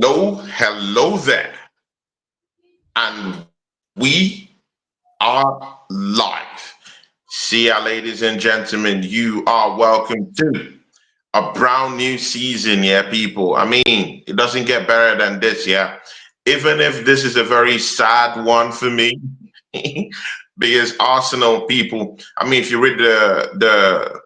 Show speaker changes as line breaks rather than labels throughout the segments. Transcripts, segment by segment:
Hello there. And we are live. See ya, ladies and gentlemen. You are welcome to a brand new season, yeah, people. I mean, it doesn't get better than this, yeah. Even if this is a very sad one for me, because Arsenal people, I mean, if you read the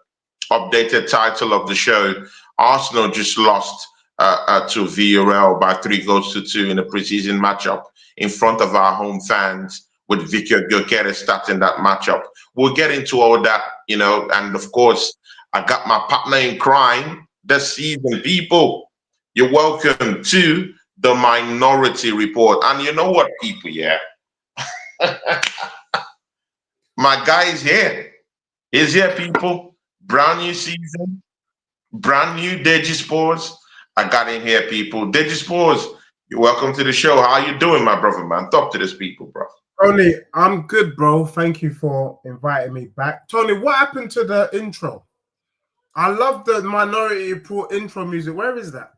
updated title of the show, Arsenal just lost to Villarreal by 3 goals to 2 in a preseason matchup in front of our home fans, with Vicar Gyökeres starting that matchup. We'll get into all that, and of course, I got my partner in crime this season. People, you're welcome to the Minority Report. And you know what, people, yeah? My guy is here. He's here, people. Brand new season, brand new TonyClaudeGunnerTV. I got in here, people. TonyClaudeGunnerTV, you're welcome to the show. How you doing, my brother, man? Talk to this people, bro.
Tony, I'm good, bro. Thank you for inviting me back. Tony, what happened to the intro? I love the Minority Report intro music. Where is that?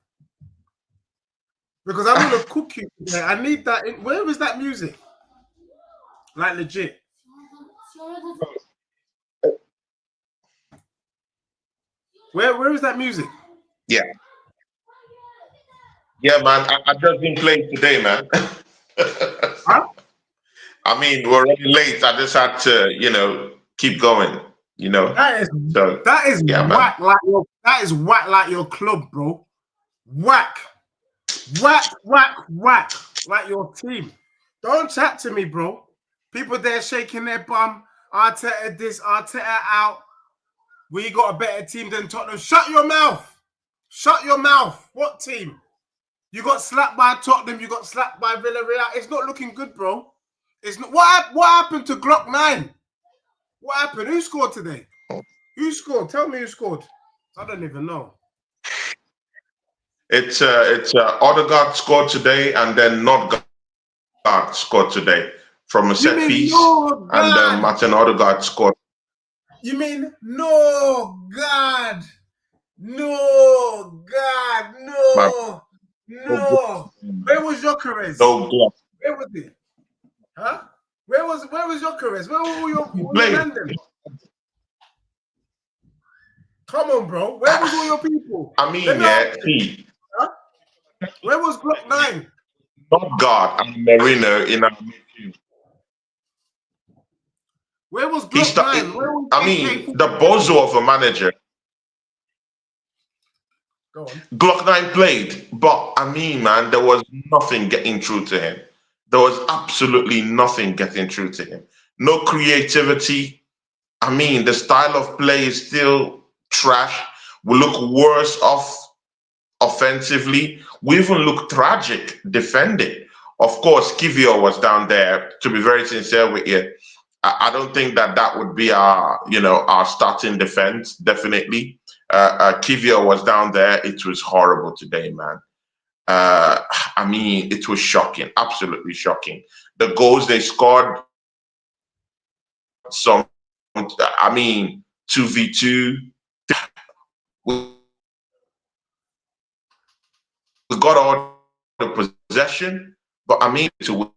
Because I'm going to cook you today. I need that. Where is that music? Like, legit. Where is that music?
Yeah. Yeah, man. I just been playing today, man.
Huh?
I mean, we're already late. I just had to, keep going.
That is
yeah,
whack like your club, bro. Whack like your team. Don't chat to me, bro. People there shaking their bum. Arteta this, Arteta out. We got a better team than Tottenham. Shut your mouth. Shut your mouth. What team? You got slapped by Tottenham. You got slapped by Villarea. It's not looking good, bro. It's not. What happened to Glock 9? What happened? Who scored today? Who scored? Tell me who scored. I don't even know.
It's Odegaard scored today, and then Notgaard scored today from a set piece, and Martin Odegaard scored.
You mean no God? No God? No. No. Where was Gyökeres?
No God.
Where was he? Huh? Where was Gyökeres? Where were your men then? Come on, bro. Where was all your people?
I mean, yeah,
huh? Where was Glock 9?
Notgaard and Merino in our midfield.
Where was Glock 9?
I mean, the bozo of a manager.
Go on.
Glock 9 played, but I mean, man, there was nothing getting through to him. There was absolutely nothing getting through to him. No creativity. I mean, the style of play is still trash. We look worse off offensively. We even look tragic defending. Of course, Kivior was down there. To be very sincere with you, I don't think that would be our starting defense. Definitely, Kivior was down there. It was horrible today, man. I mean, it was shocking, absolutely shocking. The goals they scored, some, I mean, 2v2. We got all the possession, but I mean, to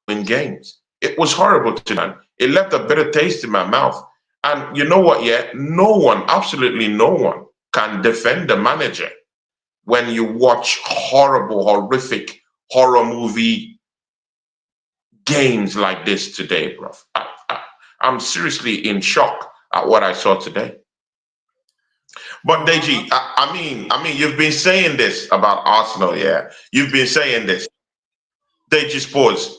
win games. It was horrible to me. It left a bitter taste in my mouth. And you know what, yeah? No one, absolutely no one, can defend the manager when you watch horrible, horrific horror movie games like this today, bro. I'm seriously in shock at what I saw today. But Deji, I mean, you've been saying this about Arsenal, yeah. You've been saying this. TonyClaudeGunnerTV,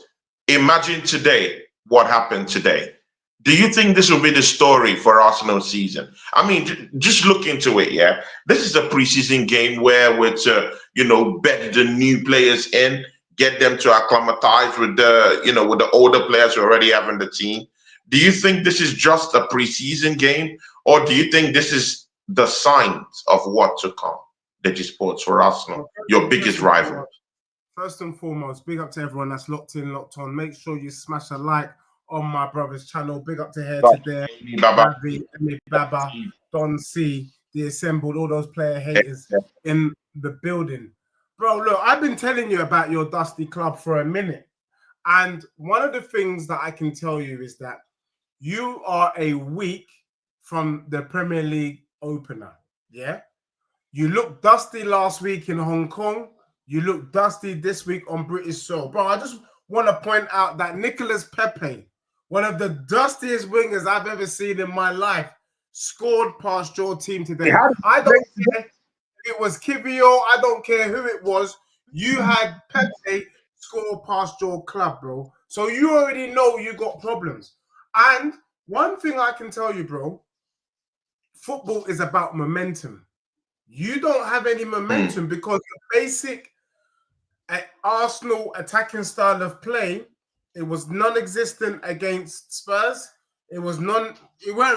imagine today what happened today. Do you think this will be the story for Arsenal season? I mean, just look into it, yeah. This is a preseason game where we're to, bet the new players in, get them to acclimatize with with the older players who already have in the team. Do you think this is just a preseason game, or do you think this is the signs of what to come? TonyClaudeGunnerTV for Arsenal, your biggest rival.
First and foremost, big up to everyone that's locked in, locked on. Make sure you smash a like on my brother's channel. Big up to here today. Baba, Don C, the assembled, all those player haters in the building. Bro, look, I've been telling you about your dusty club for a minute. And one of the things that I can tell you is that you are a week from the Premier League opener. Yeah? You looked dusty last week in Hong Kong. You look dusty this week on British soil. Bro, I just want to point out that Nicolas Pepe, one of the dustiest wingers I've ever seen in my life, scored past your team today. I don't care if it was Kivio. I don't care who it was. You had Pepe score past your club, bro. So you already know you got problems. And one thing I can tell you, bro, football is about momentum. You don't have any momentum because the basic Arsenal attacking style of play, it was non-existent against Spurs. It weren't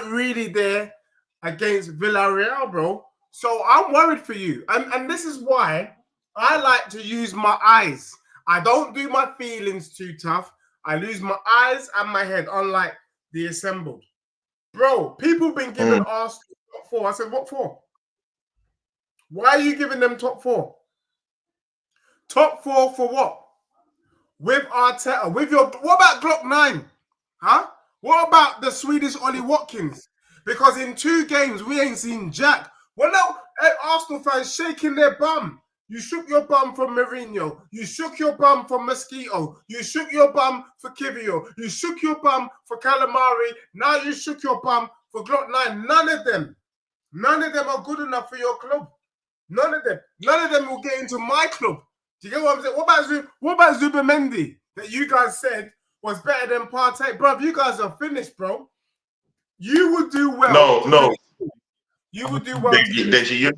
really there against Villarreal, bro. So I'm worried for you. And this is why I like to use my eyes. I don't do my feelings too tough. I lose my eyes and my head, unlike the assembled. Bro, people been giving Arsenal top 4. I said, what for? Why are you giving them top 4? Top 4 for what? With Arteta, with your... What about Glock 9? Huh? What about the Swedish Ollie Watkins? Because in 2 games, we ain't seen Jack. Well, no, Arsenal fans shaking their bum. You shook your bum for Mourinho. You shook your bum for Mosquito. You shook your bum for Kivio. You shook your bum for Calamari. Now you shook your bum for Glock 9. None of them are good enough for your club. None of them will get into my club. Do you get what I'm saying? What about Zubimendi that you guys said was better than Partey? Bro, you guys are finished, bro. You would do well.
No.
You would do well.
Deji,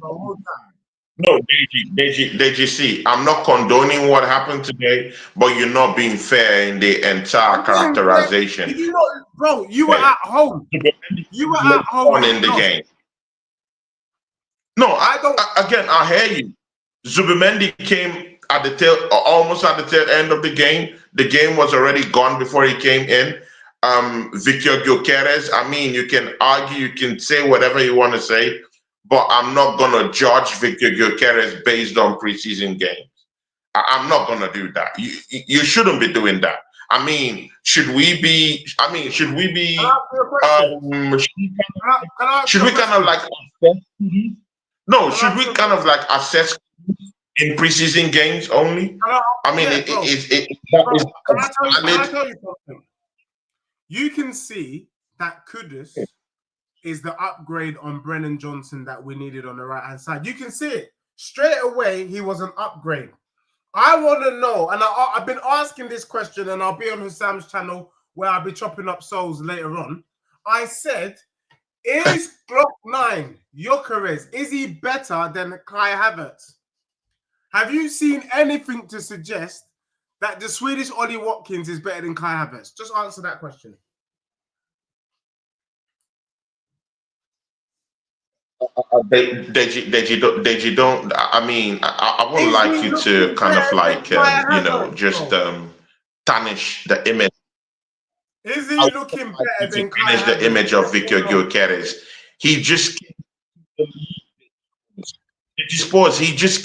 see, I'm not condoning what happened today, but you're not being fair in the entire characterization.
Bro, you were at home. You were at home
in the game. No, I hear you. Zubimendi came at the almost at the tail end of the game. The game was already gone before he came in. Victor Gyökeres, I mean, you can argue, you can say whatever you want to say, but I'm not going to judge Victor Gyökeres based on preseason games. I'm not going to do that. You shouldn't be doing that. I mean, should we be? Should we kind of like assess? No, should we kind of like assess in preseason games only? I mean,
can I tell you something? You can see that Kudus is the upgrade on Brennan Johnson that we needed on the right-hand side. You can see it. Straight away, he was an upgrade. I want to know, and I've been asking this question, and I'll be on Sam's channel where I'll be chopping up souls later on. I said, is Glock 9, Gyökeres, is he better than Kai Havertz? Have you seen anything to suggest that the Swedish Ollie Watkins is better than Kai Havertz? Just answer that question.
Deji, don't. I mean, I wouldn't like you to kind of like, just tarnish the image.
Is he looking better than Kai Havertz?
Tarnish the image of Victor Gyökeres. He just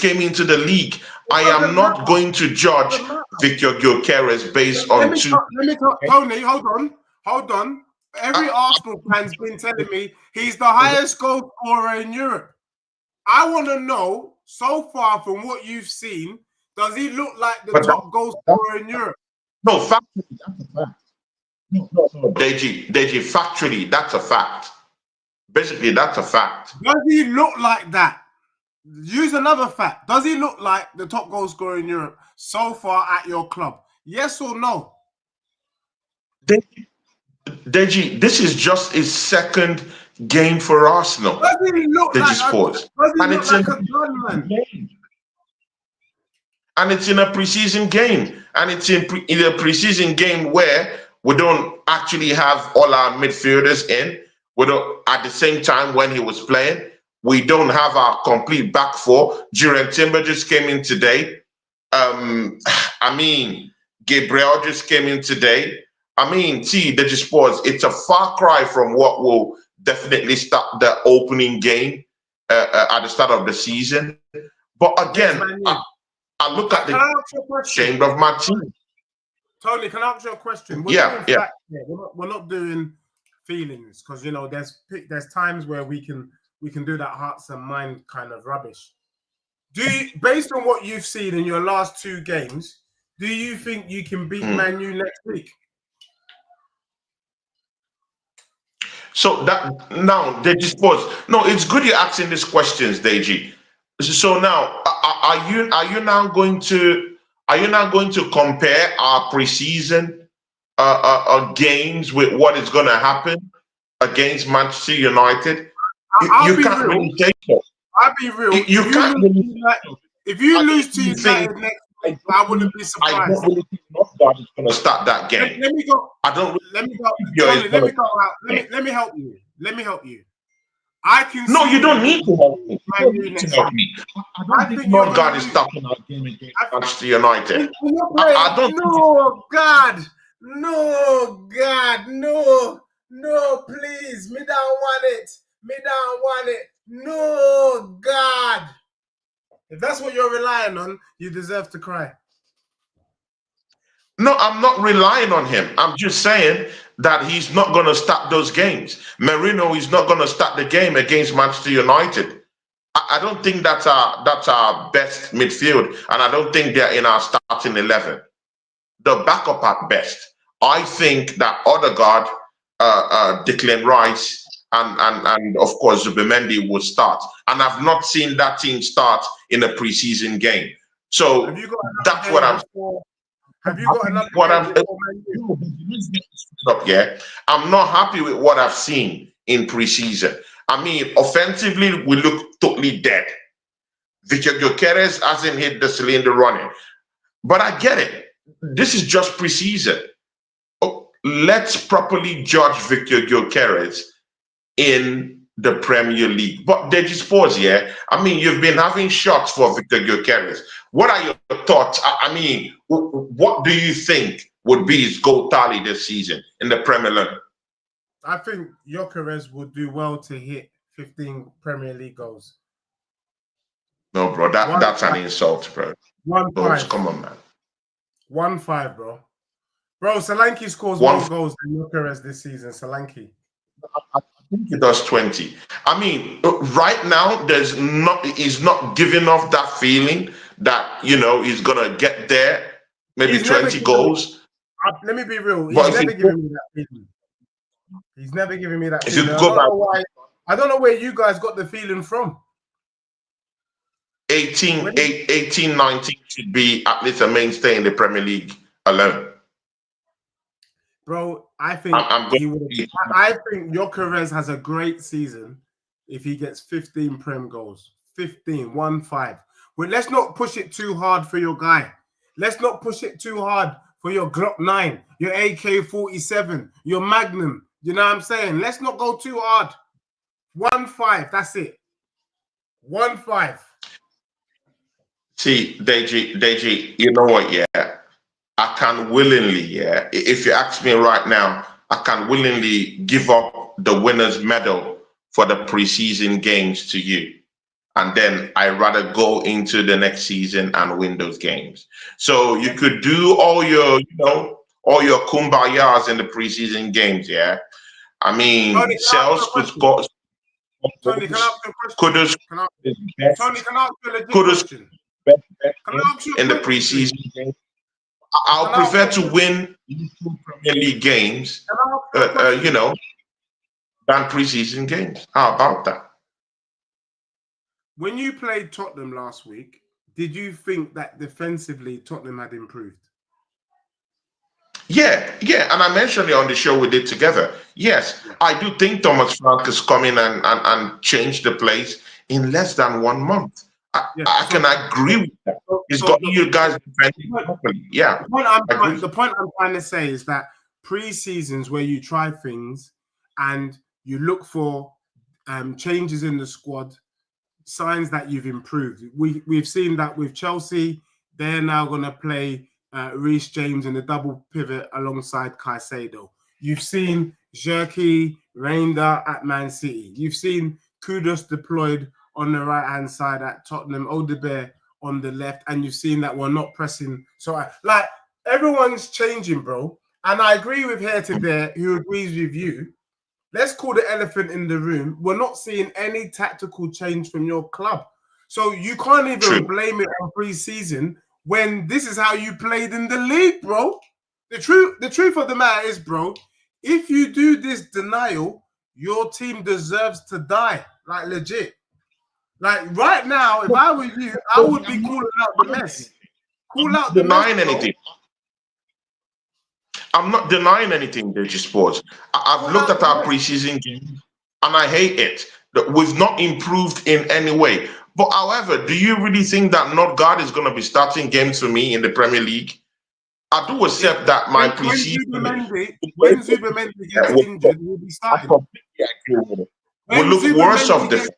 came into the league. I am not going to judge Victor Gyökeres based on
Tony, hold on. Every Arsenal fan's been telling me he's the highest goal scorer in Europe. I want to know, so far from what you've seen, does he look like the top goal scorer in Europe?
No, factually, that's a fact. No. Deji, factually, that's a fact. Basically, that's a fact.
Does he look like that? Use another fact. Does he look like the top goal scorer in Europe so far at your club? Yes or no?
Deji, this is just his second game for Arsenal.
Does he look like
Sports.
And it's
in a preseason game. And it's in a preseason game where we don't actually have all our midfielders in. We don't, at the same time when he was playing, we don't have our complete back four. Jurgen Timber just came in today. Gabriel just came in today. The Sports, it's a far cry from what will definitely start the opening game at the start of the season. But again, I look at
Can I
the
ask you a question?
strength of my team.
Tony, can I ask you a question? We're
Yeah,
doing facts here. We're not doing feelings, because you know there's times where we can do that hearts and mind kind of rubbish. Based on what you've seen in your last 2 games, do you think you can beat Man U next week?
So that now they dispose. No, it's good you're asking these questions, Deji. So now, are you now going to compare our preseason games with what is going to happen against Manchester United? You can't
real.
really say so.
I'll be real.
You can't really.
If you lose to United next week, I wouldn't be surprised.
I don't really think Northgard is going to start that game.
Let me go.
I don't.
Let me go. Tony, let me go out. Let me help you. Let me help you. I can.
No, you don't need to help me.
You don't need to help me.
I don't think Northgard is starting our game against Manchester United. I don't.
No, God. No, God. No. No, please. Me don't want it. Me don't want it. No, God. If that's what you're relying on, you deserve to cry.
No, I'm not relying on him. I'm just saying that he's not going to start those games. Merino is not going to start the game against Manchester United. I don't think that's our best midfield, and I don't think they're in our starting 11. The backup at best. I think that Odegaard, Declan Rice, and of course Zubimendi will start. And I've not seen that team start in a preseason game. So that's what I'm.
Have you got another
yeah, I'm not happy with what I've seen in preseason. I mean, offensively, we look totally dead. Victor Gyökeres hasn't hit the cylinder running. But I get it. This is just preseason. Oh, let's properly judge Victor Gyökeres in the Premier League. But they just pause, yeah? I mean, you've been having shots for Victor Gyökeres. What are your thoughts? I mean, what do you think would be his goal tally this season in the Premier League?
I think Gyökeres would do well to hit 15 Premier League goals.
No, bro, that's an insult, bro.
1-5.
Come on, man.
1-5, bro. Bro, Solanke scores more goals than Gyökeres this season. Solanke.
I think he does 20. I mean, right now, he's not giving off that feeling that, you know, he's going to get there, maybe 20 goals.
Let me be real. He's never given me that feeling. He's never given me that feeling. I don't know where you guys got the feeling from.
18, 19 should be at least a mainstay in the Premier League alone.
Bro, I think I think Gyökeres has a great season if he gets 15 Prem goals. 1-5. But let's not push it too hard for your guy. Let's not push it too hard for your Glock 9, your AK-47, your Magnum. You know what I'm saying? Let's not go too hard. 1-5. That's it. 1-5.
See, Deji, you know what, yeah? I can willingly, yeah, if you ask me right now, I can willingly give up the winner's medal for the preseason games to you. And then I'd rather go into the next season and win those games. So you could do all your, all your kumbayas in the preseason games, yeah? I mean, Sales could score.
Tony, can I ask you a question? Tony, can I ask you a legit question?
In the preseason games. I'll prefer to win Premier League games, than preseason games. How about that?
When you played Tottenham last week, did you think that defensively Tottenham had improved?
Yeah, and I mentioned it on the show we did together. Yes, I do think Thomas Frank has come in and changed the place in less than 1 month. I can agree with that. He's got you guys defending properly. Yeah.
The point I'm trying to say is that pre-seasons where you try things and you look for changes in the squad, signs that you've improved. We've seen that with Chelsea. They're now going to play Reece James in the double pivot alongside Caicedo. You've seen Xerxes, Reinders at Man City. You've seen Kudus deployed on the right-hand side at Tottenham, Odegaard on the left, and you've seen that we're not pressing. So, like, everyone's changing, bro. And I agree with here to there who agrees with you. Let's call the elephant in the room. We're not seeing any tactical change from your club. So you can't even blame it on pre-season when this is how you played in the league, bro. The truth of the matter is, bro, if you do this denial, your team deserves to die. Like, legit. Like, right now, if I were you, I would be calling out the mess. Call out the mess,
denying anything. I'm not denying anything, Digi Sports. I've looked at our preseason game and I hate it. That we've not improved in any way. But however, do you really think that Nordgaard is going to be starting games for me in the Premier League? I do accept that my preseason.
When Zubimendi gets injured, he'll be starting.
I completely agree with it. We'll look worse of the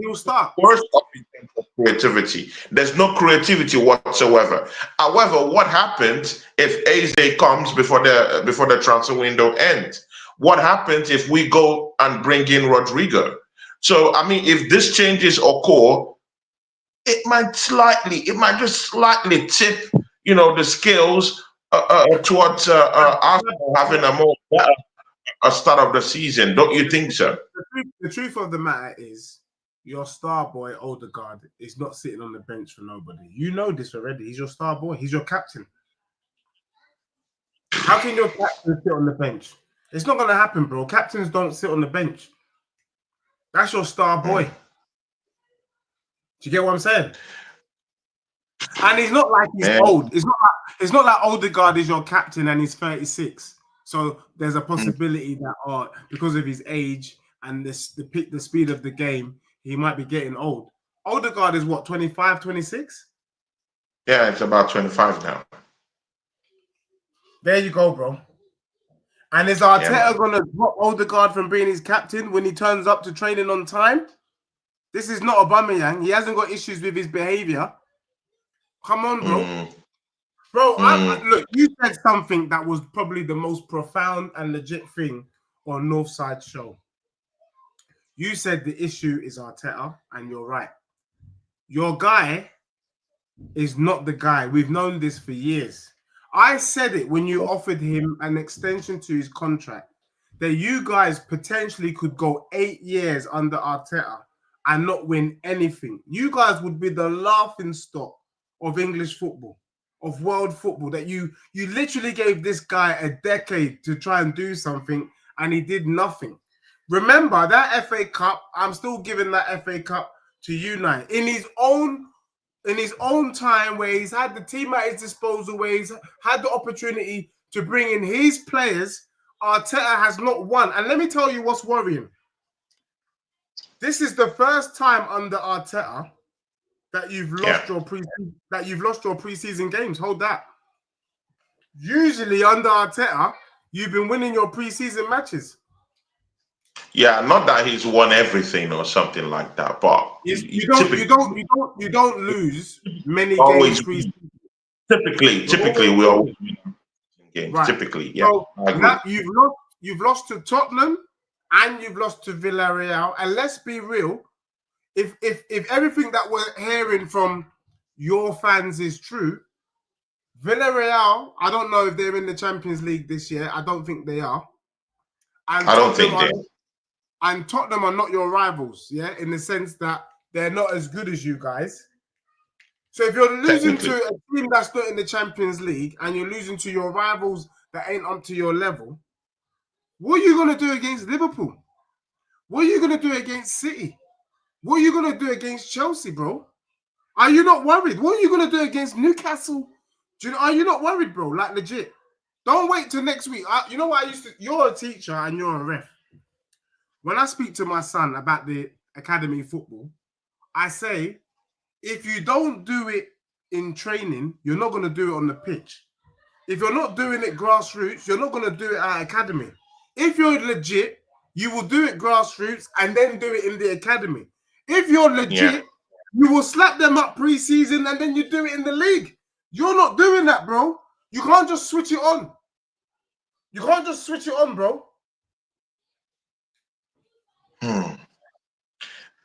he'll start.
Worse of the creativity. There's no creativity whatsoever. However, what happens if Eze comes before the transfer window ends? What happens if we go and bring in Rodrygo? So I mean, if this changes occur, it might just slightly tip, the scales towards Arsenal having a more better start of the season. Don't you think so?
The truth of the matter is, your star boy Odegaard is not sitting on the bench for nobody. You know this already. He's your star boy. He's your captain. How can your captain sit on the bench? It's not going to happen, bro. Captains don't sit on the bench. That's your star boy. Do you get what I'm saying? And it's not like he's old. It's not like Odegaard is your captain and he's 36. So there's a possibility that because of his age and the speed of the game, he might be getting old. Odegaard is what, 25, 26?
Yeah, it's about 25 now.
There you go, bro. And is Arteta going to drop Odegaard from being his captain when he turns up to training on time? This is not Aubameyang. He hasn't got issues with his behavior. Come on, bro. Bro, look, you said something that was probably the most profound and legit thing on Northside Show. You said the issue is Arteta, and you're right. Your guy is not the guy. We've known this for years. I said it when you offered him an extension to his contract, that you guys potentially could go 8 years under Arteta and not win anything. You guys would be the laughing stock of English football, of world football, that you literally gave this guy a decade to try and do something and he did nothing. Remember that FA Cup, I'm still giving that FA Cup to United in his own time, where he's had the team at his disposal, where he's had the opportunity to bring in his players. Arteta has not won. And let me tell you what's worrying. This is the first time under Arteta that you've lost your preseason games. Hold that. Usually under Arteta, you've been winning your preseason matches.
Yeah, not that he's won everything or something like that, but
you don't lose many games preseason.
Typically we always win games. Right. Typically, yeah.
So now you've lost to Tottenham and you've lost to Villarea. And let's be real, if everything that we're hearing from your fans is true, Villarea, I don't know if they're in the Champions League this year. I don't think they are. And
I don't think they are.
And Tottenham are not your rivals, yeah, in the sense that they're not as good as you guys. So if you're losing to a team that's not in the Champions League and you're losing to your rivals that ain't up to your level, what are you going to do against Liverpool? What are you going to do against City? What are you going to do against Chelsea, bro? Are you not worried? What are you going to do against Newcastle? Are you not worried, bro? Like, legit. Don't wait till next week. You know what you're a teacher and you're a ref. When I speak to my son about the academy football, I say, if you don't do it in training, you're not going to do it on the pitch. If you're not doing it grassroots, you're not going to do it at academy. If you're legit, you will do it grassroots and then do it in the academy. If you're legit, you will slap them up pre-season and then you do it in the league. You're not doing that, bro. You can't just switch it on. You can't just switch it on, bro.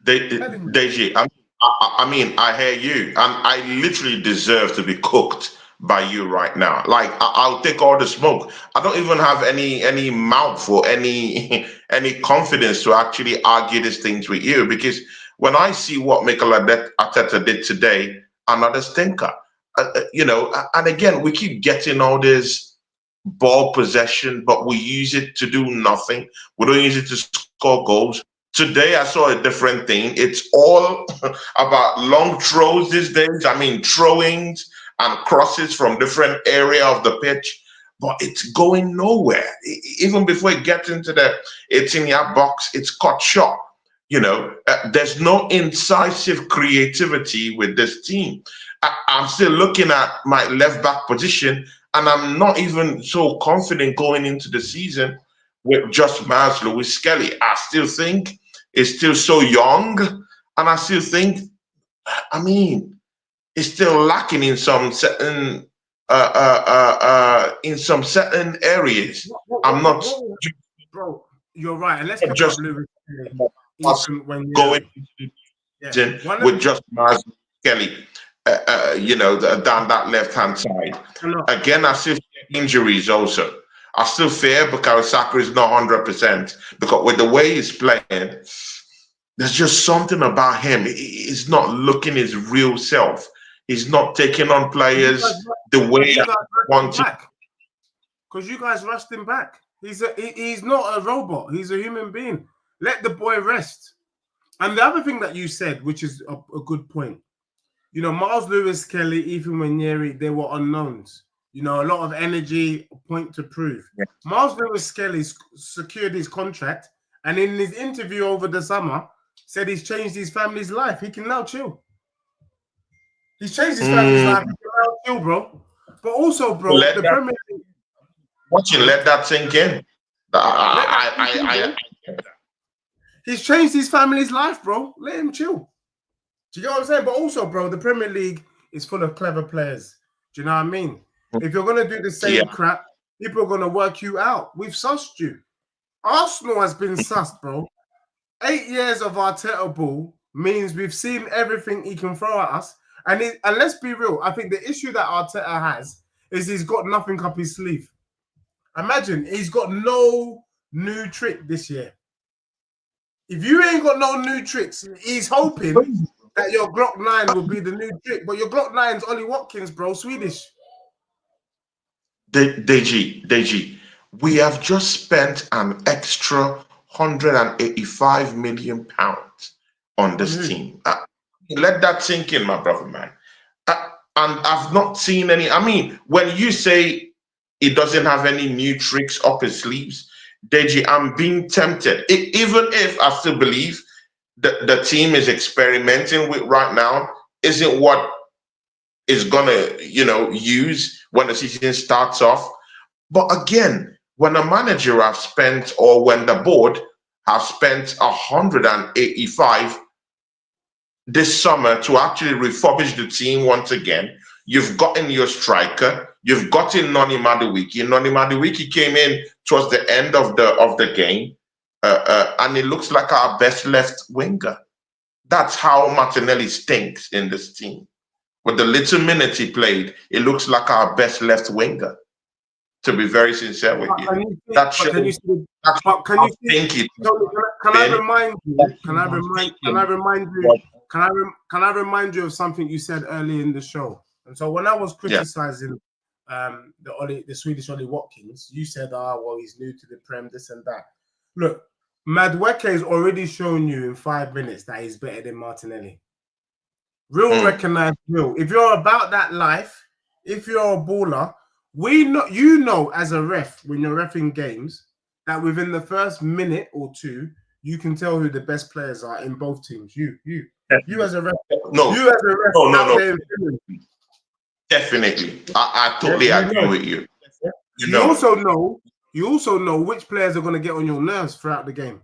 Deji, I mean, I hear you, and I literally deserve to be cooked by you right now. Like I'll take all the smoke. I don't even have any mouth or any any confidence to actually argue these things with you, because when I see what Mikel Arteta did today, another stinker. And again, we keep getting all this ball possession, but we use it to do nothing. We don't use it to score goals. Today, I saw a different thing. It's all about long throws these days. I mean, throwings and crosses from different area of the pitch, but it's going nowhere. Even before it gets into the 18-yard box, it's cut short. There's no incisive creativity with this team. I'm still looking at my left back position, and I'm not even so confident going into the season with just Miles Lewis Skelly. I still think it's still so young, and I still think, I mean, it's still lacking in some certain areas. I'm not
bro. You're right, and let's pick
just
up Lewis
going with just Miles Kelly, down that left-hand side. Again, I still fear injuries also. I still fear because Saka is not 100%, because with the way he's playing, there's just something about him. He's not looking his real self. He's not taking on players the way I want to.
Because you guys rushed him back. He's not a robot. He's a human being. Let the boy rest. And the other thing that you said, which is a good point, Miles Lewis Kelly, Ethan Nwaneri, they were unknowns. A lot of energy, point to prove. Yeah. Miles Lewis Kelly secured his contract, and in his interview over the summer, said he's changed his family's life. He can now chill. He's changed his family's life. He can now chill, bro. But also, bro, the Premier League.
Let that sink in.
He's changed his family's life, bro. Let him chill. Do you get what I'm saying? But also, bro, the Premier League is full of clever players. Do you know what I mean? If you're going to do the same crap, people are going to work you out. We've sussed you. Arsenal has been sussed, bro. 8 years of Arteta ball means we've seen everything he can throw at us. And let's be real, I think the issue that Arteta has is he's got nothing up his sleeve. Imagine, he's got no new trick this year. If you ain't got no new tricks, he's hoping that your Glock 9 will be the new trick. But your Glock 9's Ollie Watkins, bro, Swedish.
Deji, we have just spent an extra £185 million on this team. Let that sink in, my brother, man. And I've not seen any. I mean, when you say he doesn't have any new tricks up his sleeves, Deji, I'm being tempted. Even if I still believe that the team is experimenting with right now isn't what is gonna, use when the season starts off. But again, when a manager has spent, or when the board have spent 185 this summer to actually refurbish the team once again, you've gotten your striker, you've gotten Noni Madueke. Noni Madueke came in towards the end of the game, and it looks like our best left winger. That's how Martinelli stinks in this team. With the little minutes he played, it looks like our best left winger. To be very sincere with you,
Can I remind you of something you said early in the show? And so when I was criticizing the Swedish Ollie Watkins, you said, well, he's new to the Prem, this and that. Look, Madueke has already shown you in 5 minutes that he's better than Martinelli. Real recognized real. If you're about that life, if you're a baller, as a ref, when you're reffing games, that within the first minute or two, you can tell who the best players are in both teams. You as a ref. No.
Definitely. I totally agree with you.
You also know which players are going to get on your nerves throughout the game.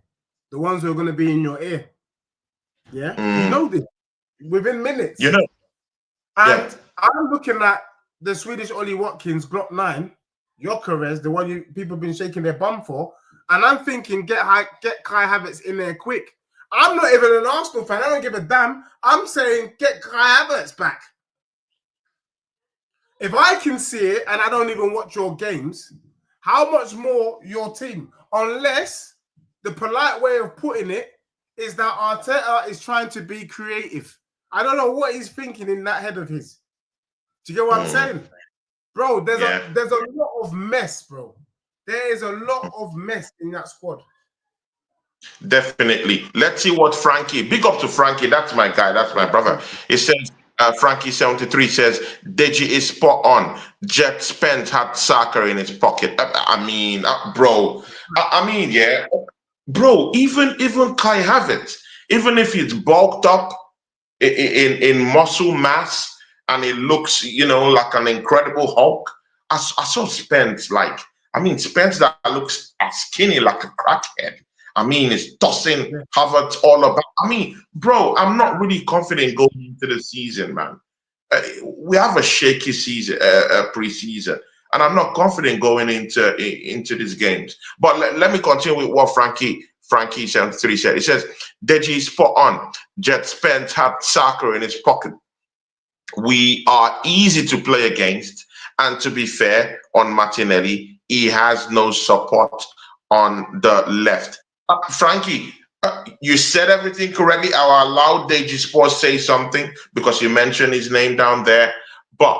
The ones who are going to be in your ear. Yeah? You know this. Within minutes.
And
I'm looking at the Swedish Ollie Watkins Glock 9, Gyökeres, the one people have been shaking their bum for, and I'm thinking get Kai Havertz in there quick. I'm not even an Arsenal fan. I don't give a damn. I'm saying get Kai Havertz back. If I can see it and I don't even watch your games, how much more your team? Unless the polite way of putting it is that Arteta is trying to be creative. I don't know what he's thinking in that head of his. Do you get what I'm saying? Bro, there's a lot of mess, bro. There is a lot of mess in that squad.
Definitely. Let's see what Frankie, big up to Frankie. That's my guy. That's my brother. It says, Frankie73 says, Deji is spot on. Jet Spence had Saka in his pocket. I mean, bro. I mean, yeah. Bro, even Kai Havertz, even if he's bulked up in muscle mass and it looks, like an incredible Hulk, I saw Spence Spence that looks skinny like a crackhead. I mean, it's tossing Havertz all about. I mean, bro, I'm not really confident going into the season, man. We have a shaky season, preseason, and I'm not confident going into these games. But let me continue with what Frankie73 said. He says, Deji is spot on. Jet Spence had Saka in his pocket. We are easy to play against, and to be fair on Martinelli, he has no support on the left. Frankie, you said everything correctly. I'll allow Deji Sports say something because you mentioned his name down there. But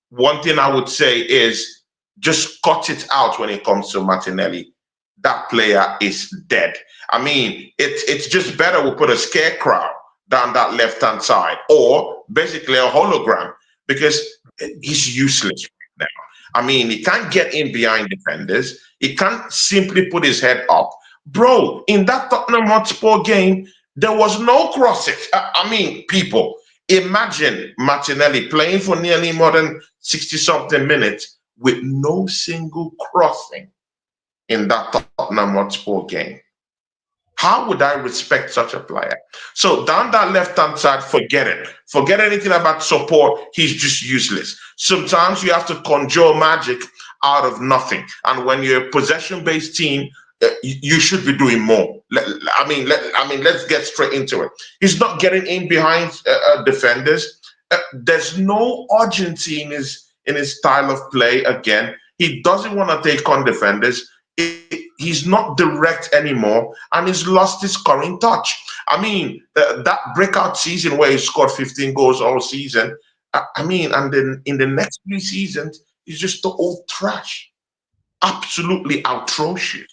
one thing I would say is just cut it out when it comes to Martinelli. That player is dead. I mean, it's just better we put a scarecrow down that left-hand side or basically a hologram because he's useless right now. I mean, he can't get in behind defenders. He can't simply put his head up. Bro, in that Tottenham Hotspur game, there was no crosses. I mean, people, imagine Martinelli playing for nearly more than 60-something minutes with no single crossing in that Tottenham Hotspur game. How would I respect such a player? So down that left-hand side, forget it. Forget anything about support. He's just useless. Sometimes you have to conjure magic out of nothing. And when you're a possession-based team, you should be doing more. Let's get straight into it. He's not getting in behind defenders. There's no urgency in his style of play. Again, he doesn't want to take on defenders. He's not direct anymore, and he's lost his scoring touch. I mean, that breakout season where he scored 15 goals all season. And then in the next 3 seasons, he's just the old trash, absolutely atrocious.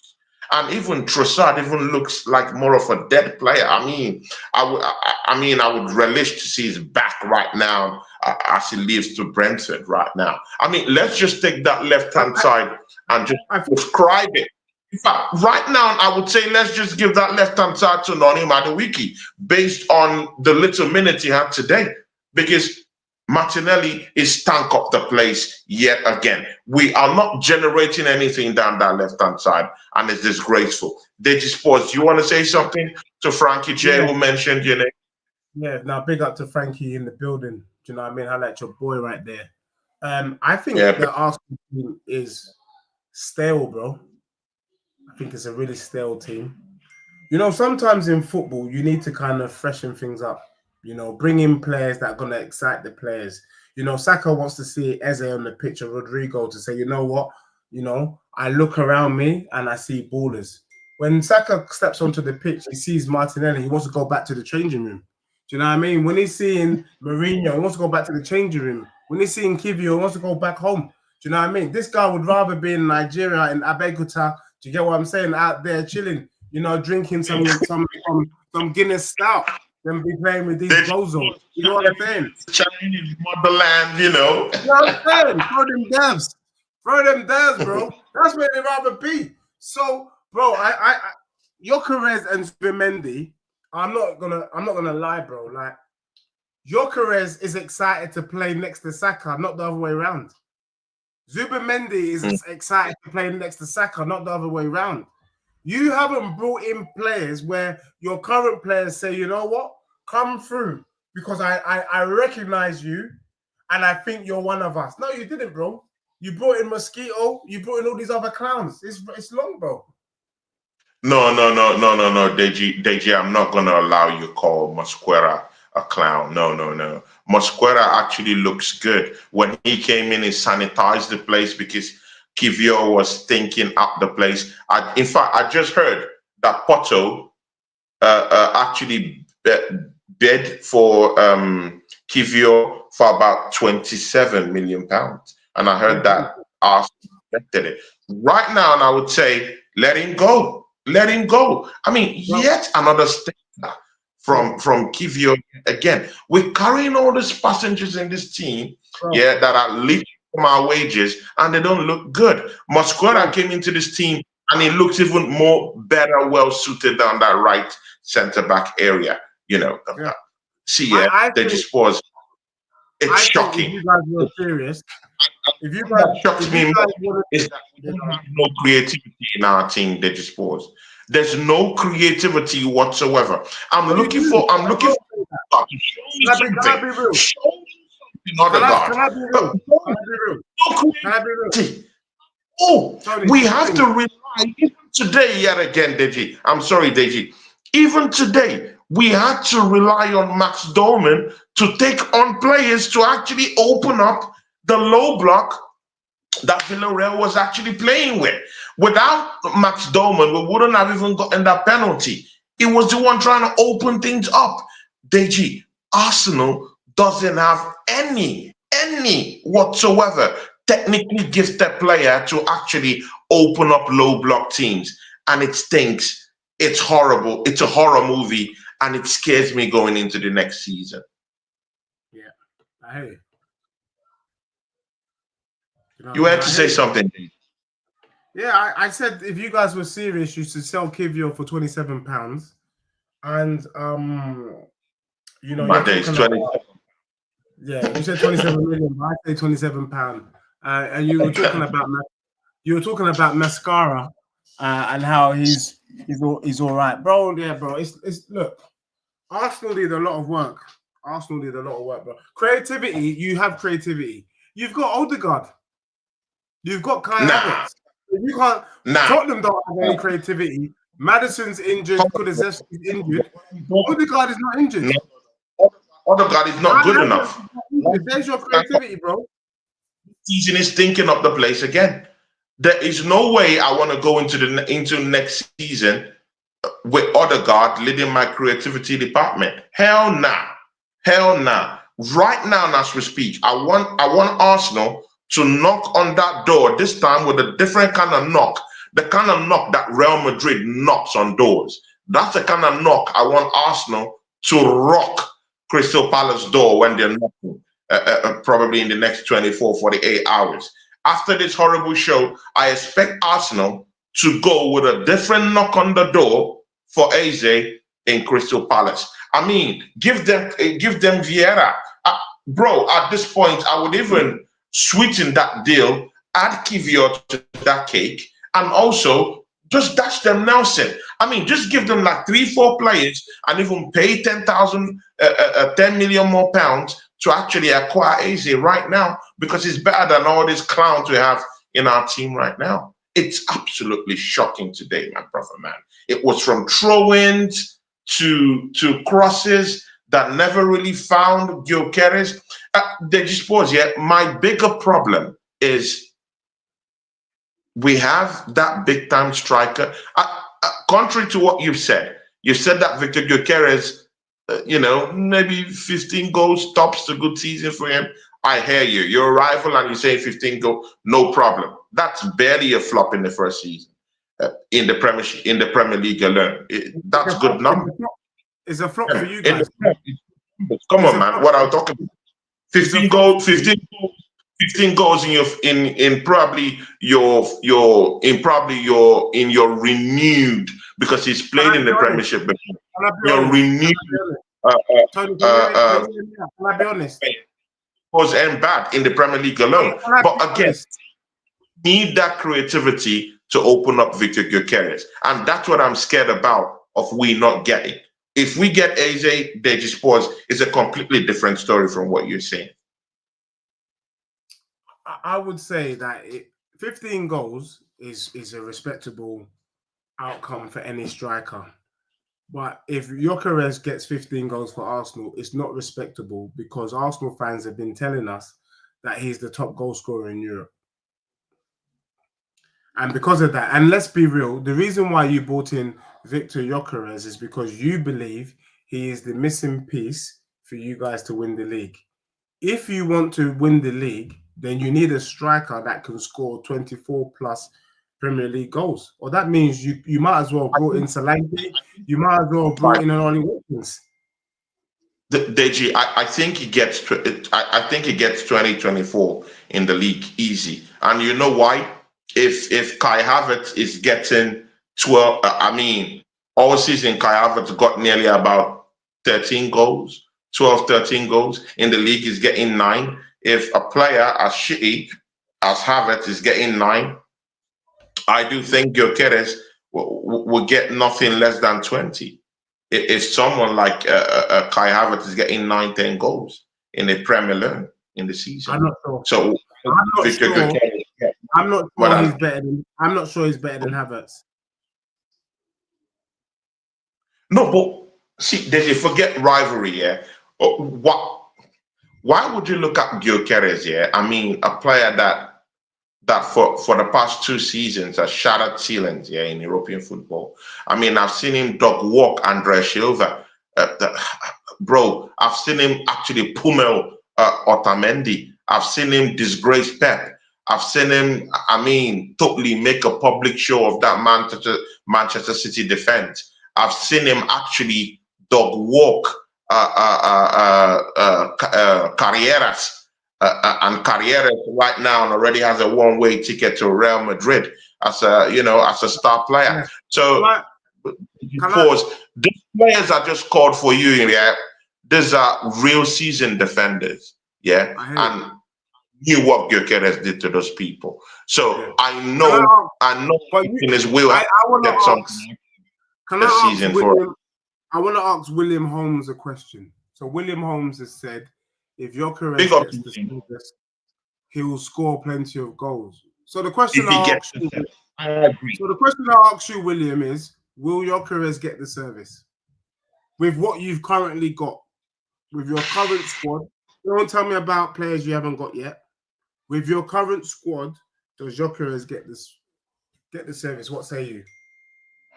And even Trossard even looks like more of a dead player. I mean, I would relish to see his back right now as he leaves to Brentford right now. I mean, let's just take that left-hand side and just describe it. In fact, right now, I would say let's just give that left-hand side to Noni Madueke based on the little minute he had today. Because Martinelli is stank up the place yet again. We are not generating anything down that left-hand side, and it's disgraceful. Deji Sports, you want to say something to Frankie J, who mentioned your name?
Yeah, now big up to Frankie in the building. Do you know what I mean? I like your boy right there. I think the Arsenal team is stale, bro. I think it's a really stale team. You know, sometimes in football, you need to kind of freshen things up. You know, bring in players that are going to excite the players. You know, Saka wants to see Eze on the pitch or Rodrygo to say, you know what? You know, I look around me and I see ballers. When Saka steps onto the pitch, he sees Martinelli, he wants to go back to the changing room. Do you know what I mean? When he's seeing Mourinho, he wants to go back to the changing room. When he's seeing Kivio, he wants to go back home. Do you know what I mean? This guy would rather be in Nigeria, in Abeokuta. Do you get what I'm saying? Out there chilling, you know, drinking some Guinness stout. Them be playing with these bozos. You know what I'm saying?
Chinese motherland, you know.
You know what I'm saying? Throw them devs. Throw them devs, bro. That's where they'd rather be. So, bro, Gyökeres and Zubimendi, I'm not gonna lie, bro. Like, Gyökeres is excited to play next to Saka, not the other way around. Zubimendi is excited to play next to Saka, not the other way around. You haven't brought in players where your current players say, you know what, come through because I recognize you and I think you're one of us. No, you didn't, bro. You brought in Mosquito. You brought in all these other clowns. It's long, bro.
No, Deji, I'm not gonna allow you to call Mosquera a clown. No. Mosquera actually looks good. When he came in, he sanitized the place because Kivio was thinking up the place. In fact, I just heard that Porto actually bid for Kivio for about £27 million, and I heard that Arsenal rejected it. Right now, and I would say let him go. Let him go. I mean, yet another step from Kivio again. We're carrying all these passengers in this team, that are living from our wages, and they don't look good. Mosquera came into this team, and he looks even more better, well suited down that right centre back area. See, they just was. It's shocking.
If you guys were serious,
What shocks me more is that we don't have no creativity in our team. They just pause. There's no creativity whatsoever. I'm looking for to show me something.
Can I be real?
Show me something, other
Can I be real?
No creativity. Oh, we have to rely even today yet again, Deji. I'm sorry, Deji. Even today, we had to rely on Max Dolman to take on players to actually open up the low block that Villarreal was actually playing with. Without Max Dolman, we wouldn't have even gotten that penalty. He was the one trying to open things up. Deji, Arsenal doesn't have any whatsoever technically gifted player to actually open up low block teams. And it stinks. It's horrible. It's a horror movie, and it scares me going into the next season.
Yeah, I hear you.
You had to say something.
Yeah, I said if you guys were serious, you should sell Kivio for £27, and
My days, 27.
Yeah, you said 27 million. I say £27, and you were talking about Mascara, and how he's all right, bro. Yeah, bro. It's look, Arsenal did a lot of work. Bro. Creativity. You have creativity. You've got Odegaard. You've got Kai Havertz. You can't. Tottenham don't have any creativity. Madison's injured. Kulusevski's injured. Odegaard is not injured.
Odegaard is not good enough.
There's your creativity, bro.
Season is thinking up the place again. There is no way I want to go into next season with Odegaard leading my creativity department. Hell nah. Right now, as we speak, I want Arsenal to knock on that door, this time with a different kind of knock. The kind of knock that Real Madrid knocks on doors. That's the kind of knock I want Arsenal to rock Crystal Palace door when they're knocking, probably in the next 24, 48 hours. After this horrible show, I expect Arsenal to go with a different knock on the door for Eze in Crystal Palace. I mean, give them Vieira. Bro, at this point, I would even sweeten that deal, add Kivio to that cake, and also just dash them Nelson. I mean, just give them like 3-4 players and even pay 10 million more pounds to actually acquire Eze right now, because it's better than all these clowns we have in our team right now. It's absolutely shocking today, my brother, man. It was from throw-ins to crosses that never really found Gyökeres. They just pause. Yeah, my bigger problem is we have that big-time striker. Contrary to what you said that Victor Gyökeres, maybe 15 goals tops a good season for him. I hear you. You're a rival and you say 15 goals, no problem. That's barely a flop in the first season in the Premier League alone. That's good number.
It's a flop for you guys.
Come on, man. What I'm talking about? 15 goals in probably your renewed, because he's played in the Premiership before. Your renewed.
Tony, can I be honest?
Was end bad in the Premier League alone. But again, need that creativity to open up Victor Gyökeres, and that's what I'm scared about of we not getting. If we get Eze, they just pause. It's a completely different story from what you're saying.
I would say that 15 goals is a respectable outcome for any striker. But if Gyökeres gets 15 goals for Arsenal, it's not respectable because Arsenal fans have been telling us that he's the top goal scorer in Europe. And because of that, and let's be real, the reason why you brought in Victor Gyökeres is because you believe he is the missing piece for you guys to win the league. If you want to win the league, then you need a striker that can score 24 plus Premier League goals. Or that means you might as well brought in Solanke, you might as well brought in an Ollie Watkins.
Deji, I think he gets 2024 in the league easy. And you know why? If Kai Havertz is getting 12, all season Kai Havertz got nearly about 13 goals, 12, 13 goals. In the league is getting 9. If a player as shitty as Havertz is getting 9, I do think Gyökeres will get nothing less than 20. If someone like Kai Havertz is getting 9, 10 goals in the Premier League in the season.
I'm not sure.
So
I'm not sure he's better than. I'm not sure he's better than Havertz.
No, but see, did you forget rivalry? Yeah. Why would you look at Gyökeres? Yeah, I mean, a player that for the past 2 seasons has shattered ceilings. Yeah, in European football. I mean, I've seen him dog walk Andrea Silva. Bro, I've seen him actually pummel Otamendi. I've seen him disgrace Pep. I've seen him, totally make a public show of that Manchester City defense. I've seen him actually dog walk Carreras. And Carreras right now already has a one-way ticket to Real Madrid as a star player. Yeah. So these players are just called for you. Yeah, these are real seasoned defenders. Yeah, and knew what Gyökeres did to those people. So yeah. I know in his will I get something this season for.
I want to ask William Holmes a question. So William Holmes has said, if Gyökeres gets the service, he will score plenty of goals. So the question I agree. So the question I ask you, William, is: will Gyökeres get the service with what you've currently got, with your current squad? Don't tell me about players you haven't got yet. With your current squad, does Gyökeres get the service? What say you?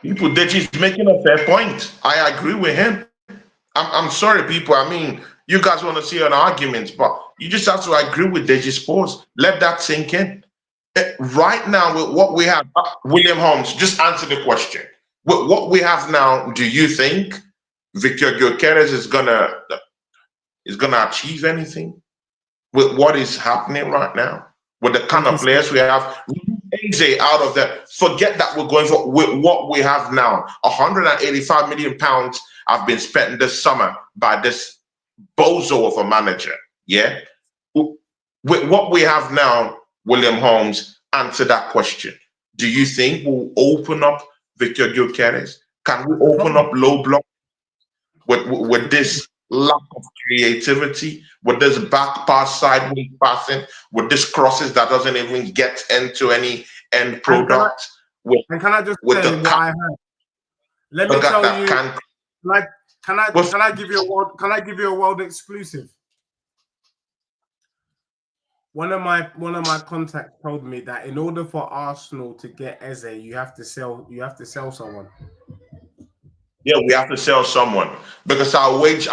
People, Deji's making a fair point. I agree with him. I'm sorry, people. I mean, you guys want to see an argument, but you just have to agree with Deji Sports. Let that sink in. Right now, with what we have, William Holmes, just answer the question. With what we have now, do you think Victor Gyökeres is gonna achieve anything with what is happening right now? With the kind of players we have, AJ out of that. Forget that we're going for with what we have now. 185 million pounds have been spent this summer by this bozo of a manager. Yeah, with what we have now, William Holmes, answer that question. Do you think we'll open up Victor Gyökeres? Can we open up low block with this lack of creativity, with this back pass, sideways passing, with this crosses that doesn't even get into any end product?
And can I just say what I heard? Let me tell you. Can I give you a world exclusive? One of my contacts told me that in order for Arsenal to get Eze, you have to sell someone.
Yeah, we have to sell someone because our wage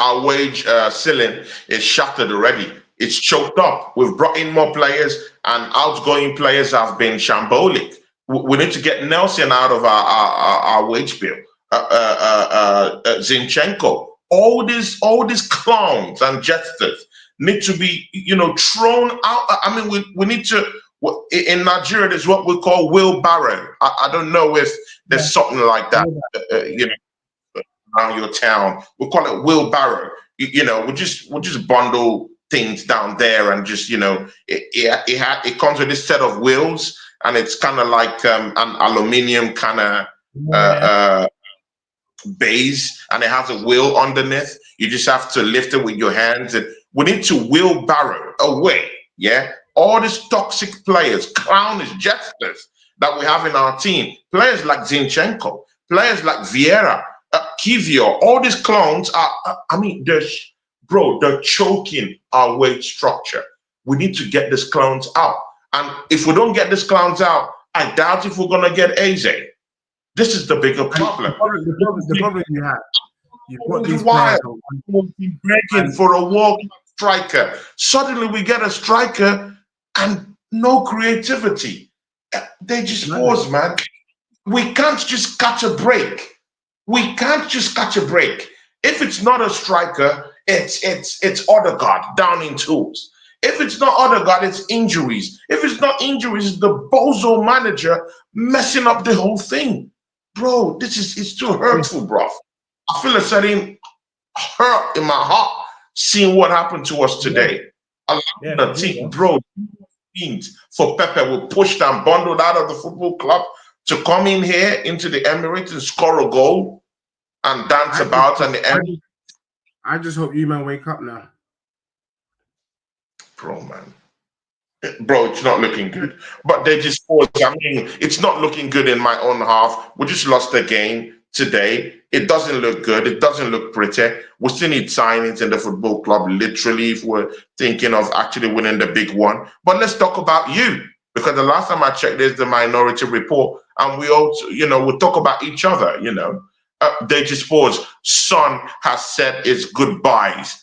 ceiling is shattered already. It's choked up. We've brought in more players, and outgoing players have been shambolic. We need to get Nelson out of our wage bill. Zinchenko. All these clowns and jesters need to be, thrown out. I mean, we need to. In Nigeria, there's what we call wheelbarrow. I don't know if there's something like that. Around your town, we call it wheelbarrow. We just bundle things down there and just it comes with this set of wheels, and it's kind of like an aluminium kind of base, and it has a wheel underneath. You just have to lift it with your hands, and we need to wheelbarrow away all these toxic players, clownish jesters that we have in our team. Players like Zinchenko, players like Vieira, Kivio, all these clowns are, I mean, they're choking our wage structure. We need to get these clowns out. And if we don't get these clowns out, I doubt if we're going to get Eze. This is the bigger problem.
The problem you have, you've got these
why
players
we've been begging for a world striker. Suddenly we get a striker and no creativity. They just pause, man. We can't just catch a break. We can't just catch a break. If it's not a striker, it's Odegaard down in tools. If it's not Odegaard, it's injuries. If it's not injuries, it's the bozo manager messing up the whole thing. Bro, it's too hurtful, bro. I feel a certain hurt in my heart seeing what happened to us today. The team, bro, for Pepe will pushed and bundled out of the football club to come in here into the Emirates and score a goal and dance about and the Emirates.
I just hope you man wake up now.
Bro, man. Bro, it's not looking good. But they just, I mean, it's not looking good in my own half. We just lost the game today. It doesn't look good. It doesn't look pretty. We still need signings in the football club, literally, if we're thinking of actually winning the big one. But let's talk about you. Because the last time I checked, there's the Minority Report. And we also, you know, we talk about each other, you know. They just pause. Son has said his goodbyes.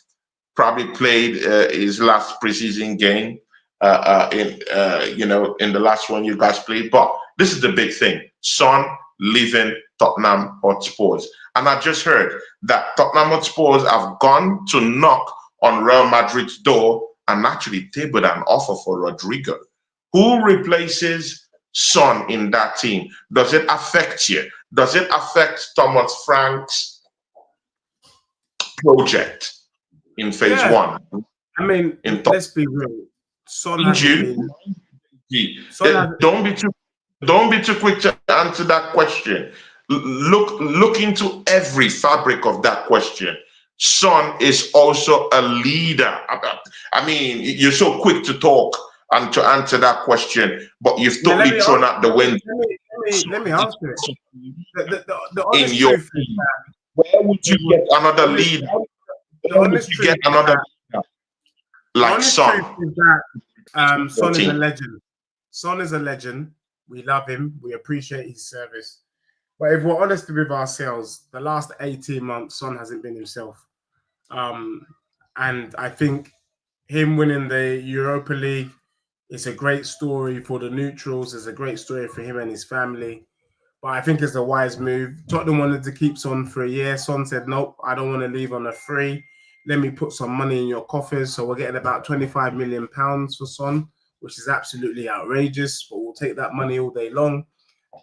Probably played his last preseason game in the last one you guys played. But this is the big thing. Son leaving Tottenham Hotspurs. And I just heard that Tottenham Hotspurs have gone to knock on Real Madrid's door and actually tabled an offer for Rodrygo. Who replaces Son in that team? Does it affect you? Does it affect Thomas Frank's project in phase one?
I mean, let's be real. Son hasn't been.
Don't be too quick to answer that question. Look into every fabric of that question. Son is also a leader. I mean, you're so quick to talk and to answer that question, but you've totally thrown out the window.
Let me answer it. The honest
in your
truth is that,
where would you get another leader? Where would you get another leader like Son?
The honest truth is that Son is a legend. Son is a legend. We love him. We appreciate his service. But if we're honest with ourselves, the last 18 months, Son hasn't been himself. And I think him winning the Europa League is a great story for the neutrals. It's a great story for him and his family. But I think it's a wise move. Tottenham wanted to keep Son for a year. Son said, nope, I don't want to leave on a free. Let me put some money in your coffers. So we're getting about £25 million for Son, which is absolutely outrageous. But we'll take that money all day long.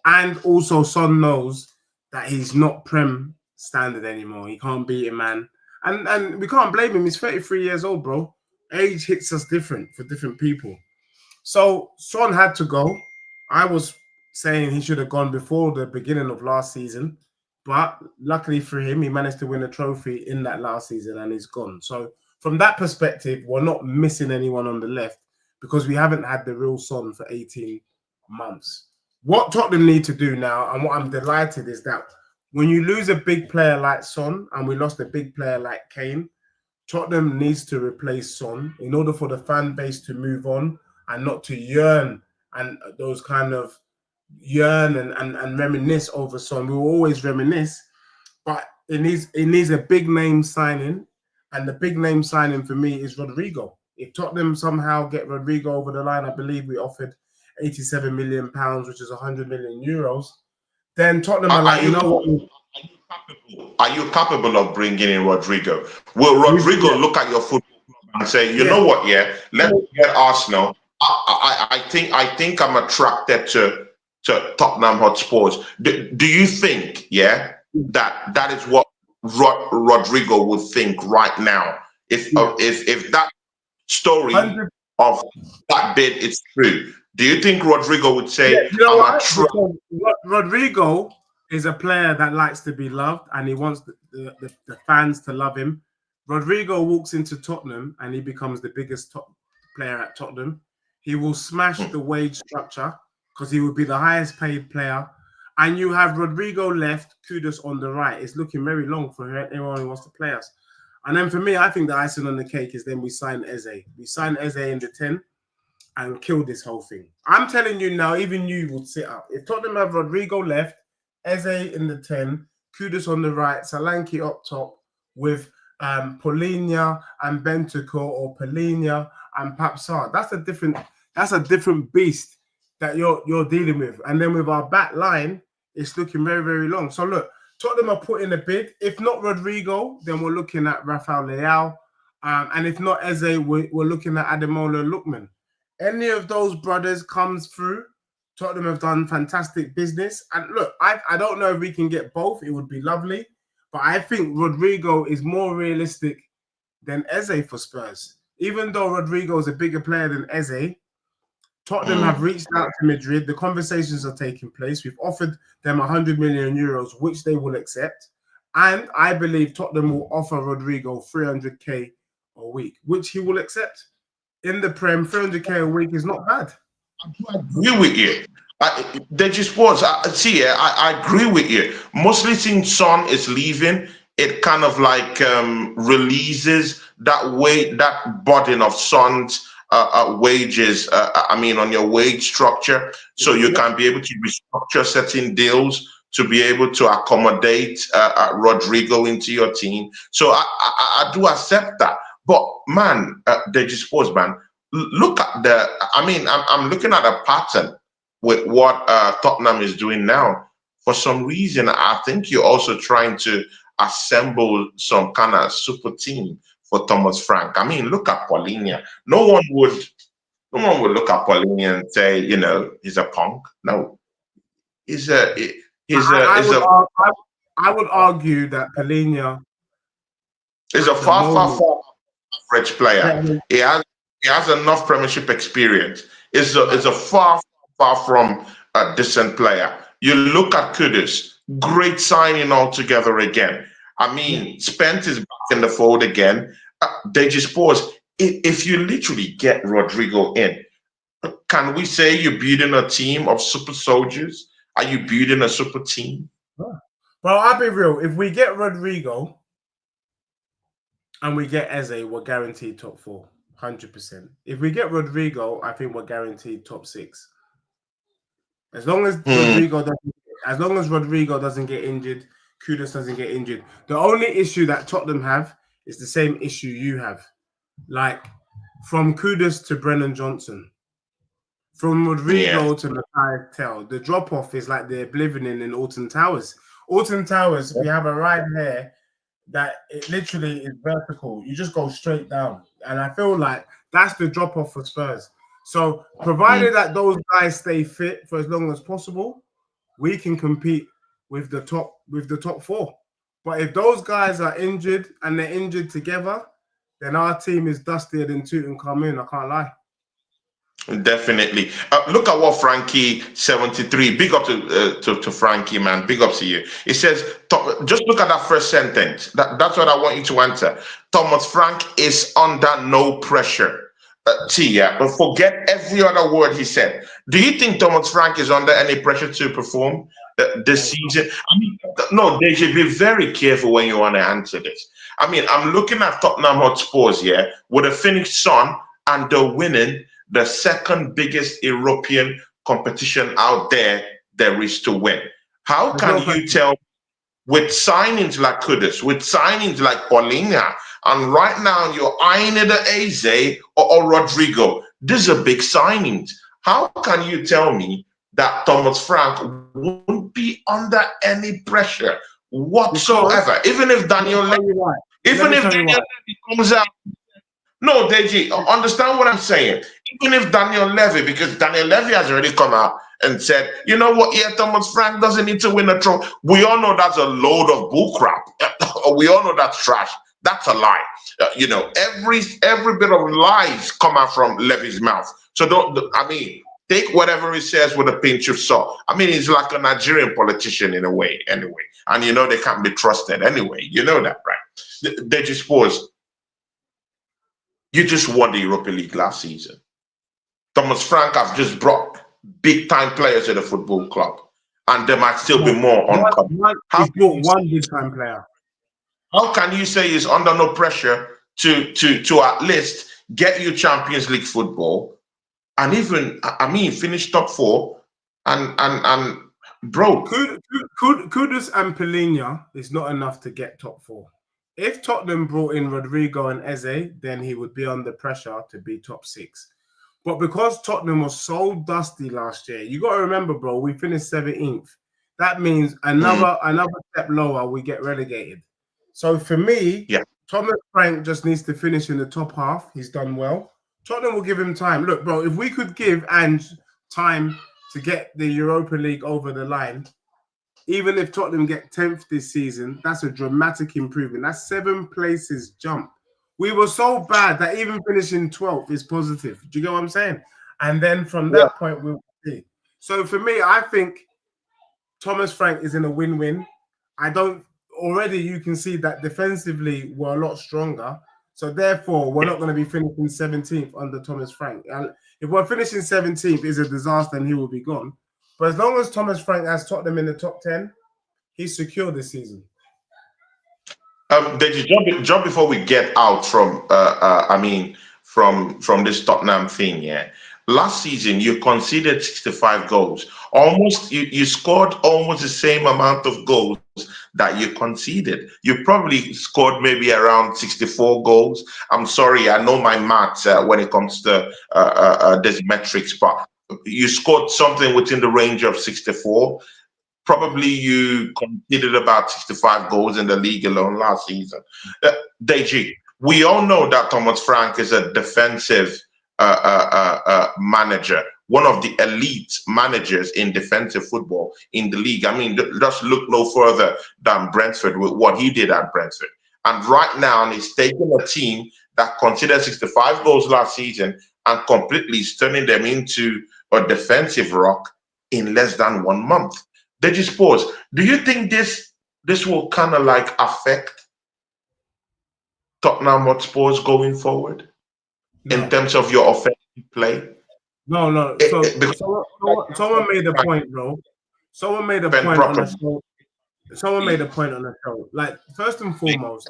And also, Son knows that he's not Prem standard anymore. He can't beat him, man. And we can't blame him. He's 33 years old, bro. Age hits us different for different people. So Son had to go. I was saying he should have gone before the beginning of last season. But luckily for him, he managed to win a trophy in that last season and he's gone. So from that perspective, we're not missing anyone on the left because we haven't had the real Son for 18 months. What Tottenham need to do now, and what I'm delighted is that when you lose a big player like Son, and we lost a big player like Kane, Tottenham needs to replace Son in order for the fan base to move on and not to yearn and those kind of yearn and reminisce over Son. We will always reminisce, but it needs a big name signing, and the big name signing for me is Rodrygo. If Tottenham somehow get Rodrygo over the line, I believe we offered £87 million, which is 100 million euros, then Tottenham are like, you know what?
Are you capable of bringing in Rodrygo? Will Rodrygo look at your football club and say, you know what, let's get Arsenal. I think I'm attracted to Tottenham Hotspurs. Do you think, that is what Rodrygo would think right now? If that story of that bid is true, do you think Rodrygo would say,
Rodrygo is a player that likes to be loved and he wants the fans to love him. Rodrygo walks into Tottenham and he becomes the biggest top player at Tottenham. He will smash the wage structure because he would be the highest paid player. And you have Rodrygo left, Kudus on the right. It's looking very long for anyone who wants to play us. And then for me, I think the icing on the cake is then we sign Eze. We sign Eze in the 10 and kill this whole thing. I'm telling you now, even you would sit up. If Tottenham have Rodrygo left, Eze in the 10, Kudus on the right, Solanke up top with Polinia and Bentancur, or Polinia and Papsar. That's a different beast that you're dealing with. And then with our back line, it's looking very, very long. So look, Tottenham are putting a bid. If not Rodrygo, then we're looking at Rafael Leao. And if not Eze, we're looking at Ademola Lookman. Any of those brothers comes through, Tottenham have done fantastic business. And look, I don't know if we can get both. It would be lovely. But I think Rodrygo is more realistic than Eze for Spurs. Even though Rodrygo is a bigger player than Eze, Tottenham have reached out to Madrid. The conversations are taking place. We've offered them 100 million euros, which they will accept. And I believe Tottenham will offer Rodrygo 300k a week, which he will accept. In the Prem, 300k a week is not bad.
I agree with you. They just was. I agree with you. Mostly since Son is leaving, it kind of like releases that weight, that burden of Son's wages. On your wage structure, so you can be able to restructure certain deals to be able to accommodate Rodrygo into your team. So I do accept that. But man, they just was, man. Look at I'm looking at a pattern with what Tottenham is doing now. For some reason, I think you're also trying to assemble some kind of super team for Thomas Frank. I mean, look at Paulinho. No one would look at Paulinho and say, he's a punk. No,
I would argue that Paulinho
is a far average player. Yeah. He has enough Premiership experience. Is a far from a decent player. You look at Kudus, great signing altogether again. I mean, Spence is back in the fold again. They just pause. If you literally get Rodrygo in, can we say you're building a team of super soldiers? Are you building a super team?
Well, I'll be real. If we get Rodrygo and we get Eze, we're guaranteed top 4. 100%. If we get Rodrygo, I think we're guaranteed top 6. As long as Rodrygo doesn't get injured, Kudus doesn't get injured. The only issue that Tottenham have is the same issue you have. Like from Kudus to Brennan Johnson, from Rodrygo to Matthias Tell, the drop off is like they're living in Alton Towers. Alton Towers, we have a ride here that it literally is vertical. You just go straight down. And I feel like that's the drop-off for Spurs. So provided that those guys stay fit for as long as possible, we can compete with the top 4. But if those guys are injured and they're injured together, then our team is dustier than Tutankhamun. I can't lie.
Definitely. Look at what Frankie73. Big up to Frankie, man. Big up to you. It says, just look at that first sentence. That's what I want you to answer. Thomas Frank is under no pressure. But forget every other word he said. Do you think Thomas Frank is under any pressure to perform this season? No, they should be very careful when you want to answer this. I'm looking at Tottenham Hotspurs here with a finished Sun, and they're winning the second biggest European competition out there is to win. How can you tell with signings like Kudus, with signings like Paulinho, and right now you're eyeing either Eze or Rodrygo? These are big signings. How can you tell me that Thomas Frank won't be under any pressure whatsoever? Even if Daniel Levy comes out. No, Deji, understand what I'm saying. Even if Daniel Levy, because Daniel Levy has already come out and said, you know what, Thomas Frank doesn't need to win a trophy. We all know that's a load of bullcrap. We all know that's trash. That's a lie. Every bit of lies come out from Levy's mouth. So take whatever he says with a pinch of salt. He's like a Nigerian politician in a way, anyway. And they can't be trusted anyway. You know that, right? They just pause. You just won the Europa League last season. Thomas Frank have just brought big-time players at the football club, and there might still be more on come.
He's brought one big-time player.
How can you say he's under no pressure to at least get you Champions League football, and even, I mean, finish top 4, and bro,
Kudus and Polina is not enough to get top 4. If Tottenham brought in Rodrygo and Eze, then he would be under pressure to be top 6. But because Tottenham was so dusty last year, you got to remember, bro, we finished 17th. That means another step lower, we get relegated. So for me, Thomas Frank just needs to finish in the top half. He's done well. Tottenham will give him time. Look, bro, if we could give Ange time to get the Europa League over the line, even if Tottenham get 10th this season, that's a dramatic improvement. That's 7 places jump. We were so bad that even finishing 12th is positive. Do you get what I'm saying? And then from that point, we'll see. So for me, I think Thomas Frank is in a win-win. Already you can see that defensively we're a lot stronger. So therefore, we're not going to be finishing 17th under Thomas Frank. And if we're finishing 17th is a disaster and he will be gone. But as long as Thomas Frank has Tottenham in the top 10, he's secure this season.
Just before we get out from, from this Tottenham thing, last season you conceded 65 goals. You scored almost the same amount of goals that you conceded. You probably scored maybe around 64 goals. I'm sorry, I know my maths when it comes to these metrics, but you scored something within the range of 64. Probably you conceded about 65 goals in the league alone last season. Deji, we all know that Thomas Frank is a defensive manager, one of the elite managers in defensive football in the league. I mean, just look no further than Brentford with what he did at Brentford. And right now, he's taking a team that conceded 65 goals last season and completely turning them into a defensive rock in less than 1 month. Deji Sports, do you think this will kind of like affect Tottenham Hotspurs going forward in terms of your offensive play?
No. So someone made a point, bro. Someone made a point on the show. Someone made a point on the show. Like, first and foremost,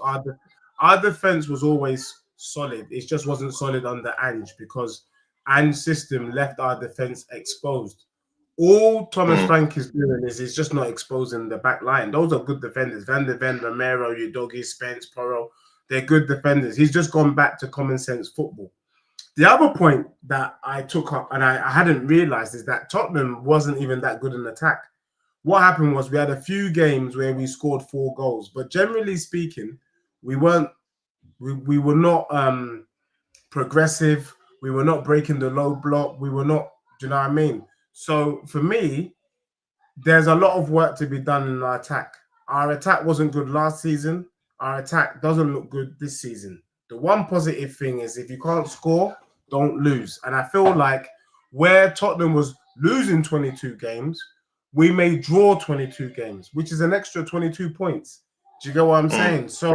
our defense was always solid. It just wasn't solid under Ange because Ange's system left our defense exposed. All Thomas Frank is doing is he's just not exposing the back line. Those are good defenders. Van de Ven, Romero, Udogie, Spence, Porro. They're good defenders. He's just gone back to common sense football. The other point that I took up and I hadn't realized is that Tottenham wasn't even that good in attack. What happened was we had a few games where we scored 4 goals, but generally speaking, we were not progressive. We were not breaking the low block. We were not, do you know what I mean? So for me, there's a lot of work to be done in our attack. Our attack wasn't good last season. Our attack doesn't look good this season. The one positive thing is if you can't score, don't lose. And I feel like where Tottenham was losing 22 games, we may draw 22 games, which is an extra 22 points. Do you get what I'm saying? So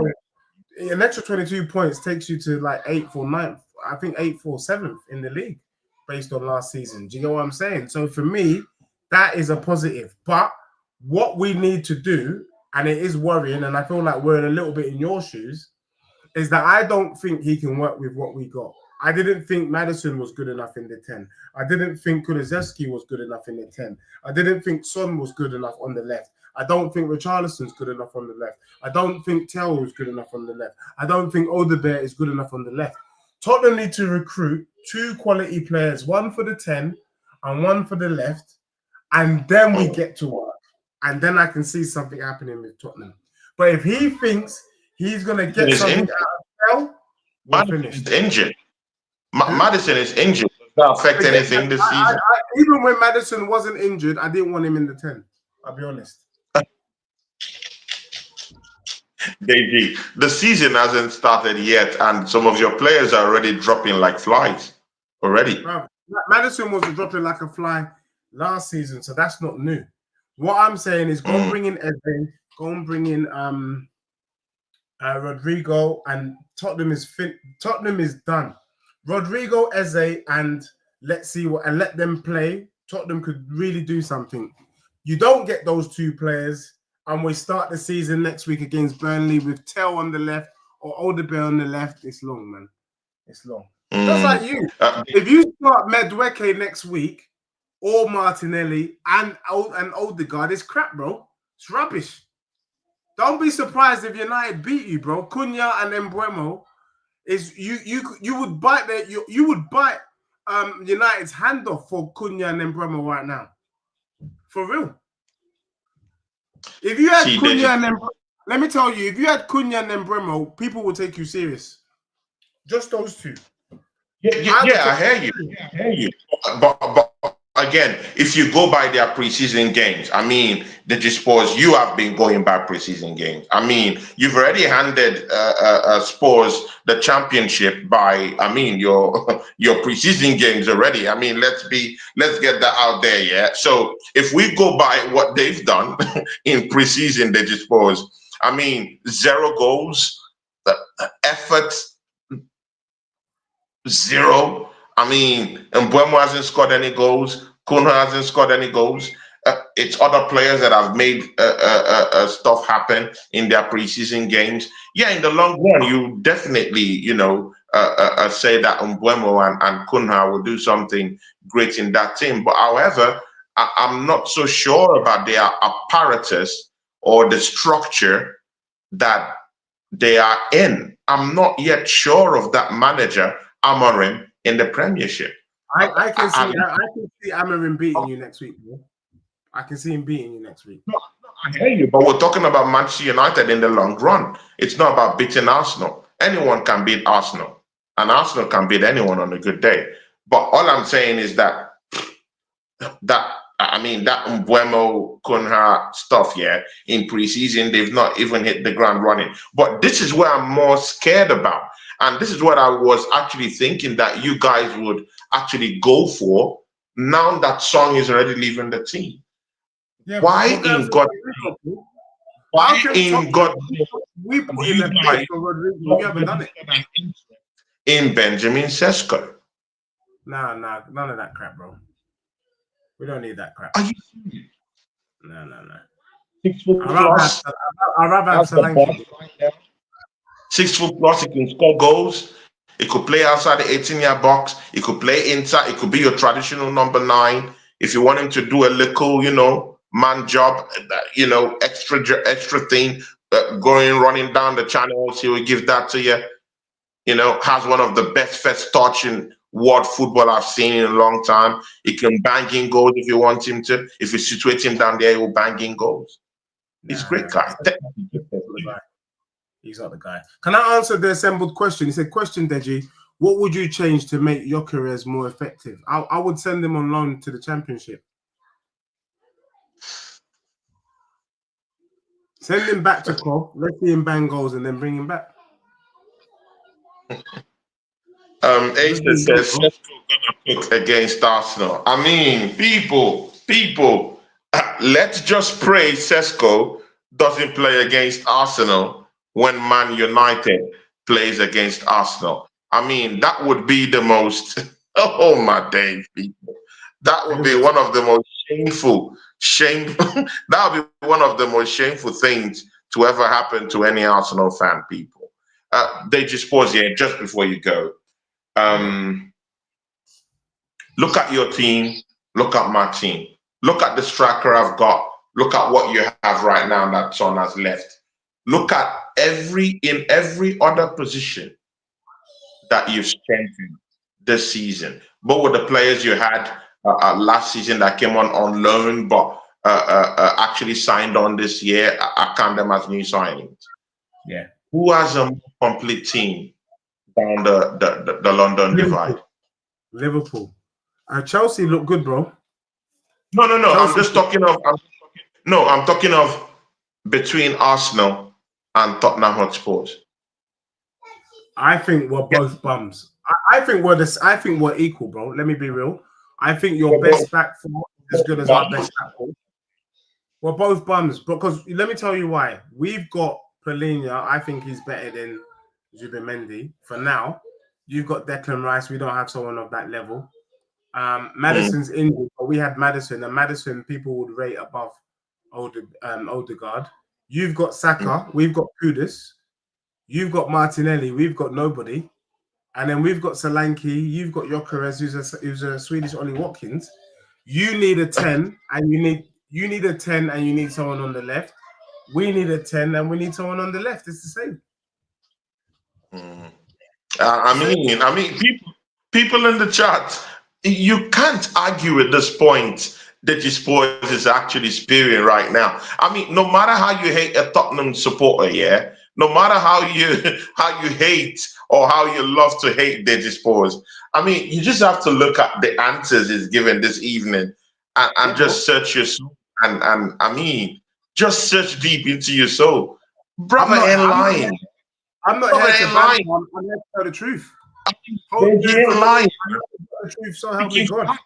an extra 22 points takes you to like 8th or 9th. I think 8th or 7th in the league based on last season. Do you get what I'm saying? So for me, that is a positive. But what we need to do, and it is worrying, and I feel like we're a little bit in your shoes, is that I don't think he can work with what we got. I didn't think Maddison was good enough in the 10. I didn't think Kulusevski was good enough in the 10. I didn't think Son was good enough on the left. I don't think Richarlison's good enough on the left. I don't think Tell is good enough on the left. I don't think Odebear is good enough on the left. Tottenham need to recruit 2 quality players, one for the 10 and one for the left, and then we get to work. And then I can see something happening with Tottenham. But if he thinks he's going to get something out of Tell,
Maddison is injured. Maddison is injured. Does that affect anything this season?
Even when Maddison wasn't injured, I didn't want him in the 10. I'll be honest.
Davey, the season hasn't started yet, and some of your players are already dropping like flies already.
Bro, Maddison was dropping like a fly last season, so that's not new. What I'm saying is go and bring in Eze, go and bring in Rodrygo, and Tottenham is done. Rodrygo, Eze, and let's see what, and let them play. Tottenham could really do something. You don't get those two players, and we start the season next week against Burnley with Tell on the left or Odegaard on the left. It's long, man. It's long. Just like you. If you start Madueke next week or Martinelli and Odegaard, it's crap, bro. It's rubbish. Don't be surprised if United beat you, bro. Cunha and Mbeumo is you would bite United's hand off for Cunha and Mbeumo right now. For real. If you had Cunha and Mbeumo, let me tell you, if you had Cunha and Mbeumo, people would take you serious. Just those two.
I hear you. But again, if you go by their preseason games, I mean, the Spurs, you have been going by preseason games. I mean, you've already handed Spurs the championship by, I mean, your preseason games already. I mean, let's get that out there, yeah. So if we go by what they've done in preseason, the Spurs, I mean, 0 goals, effort. 0. I mean, Mbeumo hasn't scored any goals. Cunha hasn't scored any goals. It's other players that have made stuff happen in their preseason games. Yeah, in the long run, you definitely, say that Mbeumo and Cunha will do something great in that team. But however, I'm not so sure about their apparatus or the structure that they are in. I'm not yet sure of that manager, Amorim, in the Premiership.
I can see Amorim beating you next week, bro. I can see him beating you next week.
No, I hear you, but we're talking about Manchester United in the long run. It's not about beating Arsenal. Anyone can beat Arsenal, and Arsenal can beat anyone on a good day. But all I'm saying is that Mbeumo, Cunha stuff, yeah, in preseason, they've not even hit the ground running. But this is where I'm more scared about. And this is what I was actually thinking that you guys would actually go for now that Son is already leaving the team.
Yeah,
why in God? Why in God?
We put in the bid for Rodrygo. We haven't done it.
In Benjamin Sesko.
Nah, none of that crap, bro. We don't need that crap.
Are you serious?
No.
6 foot plus.
I'd rather have Solanke.
6 foot plus, he can score goals. He could play outside the 18-yard box. He could play inside. It could be your traditional number 9. If you want him to do a little, man job, extra thing, running down the channels, he will give that to you. Has one of the best first touch in world football I've seen in a long time. He can bang in goals if you want him to. If you situate him down there, he will bang in goals. He's a great guy.
He's not the guy. Can I answer the assembled question? He said, question, Deji, what would you change to make Gyökeres more effective? I would send him on loan to the Championship. Send him back to Klopp. Let's see him bang goals and then bring him back.
Aisha says Sesko gonna cook against Arsenal. I mean, people, let's just pray Sesko doesn't play against Arsenal when Man United plays against Arsenal. I mean, that would be the most, oh my days, people. That would be one of the most shameful that would be one of the most shameful things to ever happen to any Arsenal fan, people. They just pause here just before you go. Look at your team. Look at my team. Look at the striker I've got. Look at what you have right now that Son has left. Look at every other position that you've strengthened this season. Both with the players you had last season that came on loan, but actually signed on this year. I count them as new signings.
Yeah.
Who has a more complete team down the London divide?
Liverpool. Chelsea look good, bro.
No. I'm just talking of. I'm talking of between Arsenal and Tottenham Hotspurs.
I think we're both bums. I think we're equal, bro. Let me be real. I think your best back four is as good as our best back four. We're both bums because let me tell you why. We've got Palhinha. I think he's better than Zubimendi for now. You've got Declan Rice. We don't have someone of that level. Maddison's injured, but we had Maddison, and Maddison people would rate above Odegaard. You've got Saka, we've got Kudus, you've got Martinelli, we've got nobody, and then we've got Solanke, you've got Gyökeres, who's a Swedish Ollie Watkins. You need a 10, and you need a 10, and you need someone on the left. We need a 10, and we need someone on the left. It's the same.
I mean, people in the chat, you can't argue at this point that your Spurs is actually spearing right now. I mean, no matter how you hate a Tottenham supporter, yeah, no matter how you hate or how you love to hate Deji Spurs, I mean, you just have to look at the answers he's given this evening and just search your soul. And I mean, just search deep into your soul. Brother ain't lying.
I'm not here to lie. I'm here to tell the truth.
Deji ain't lying.
The truth, so help me God.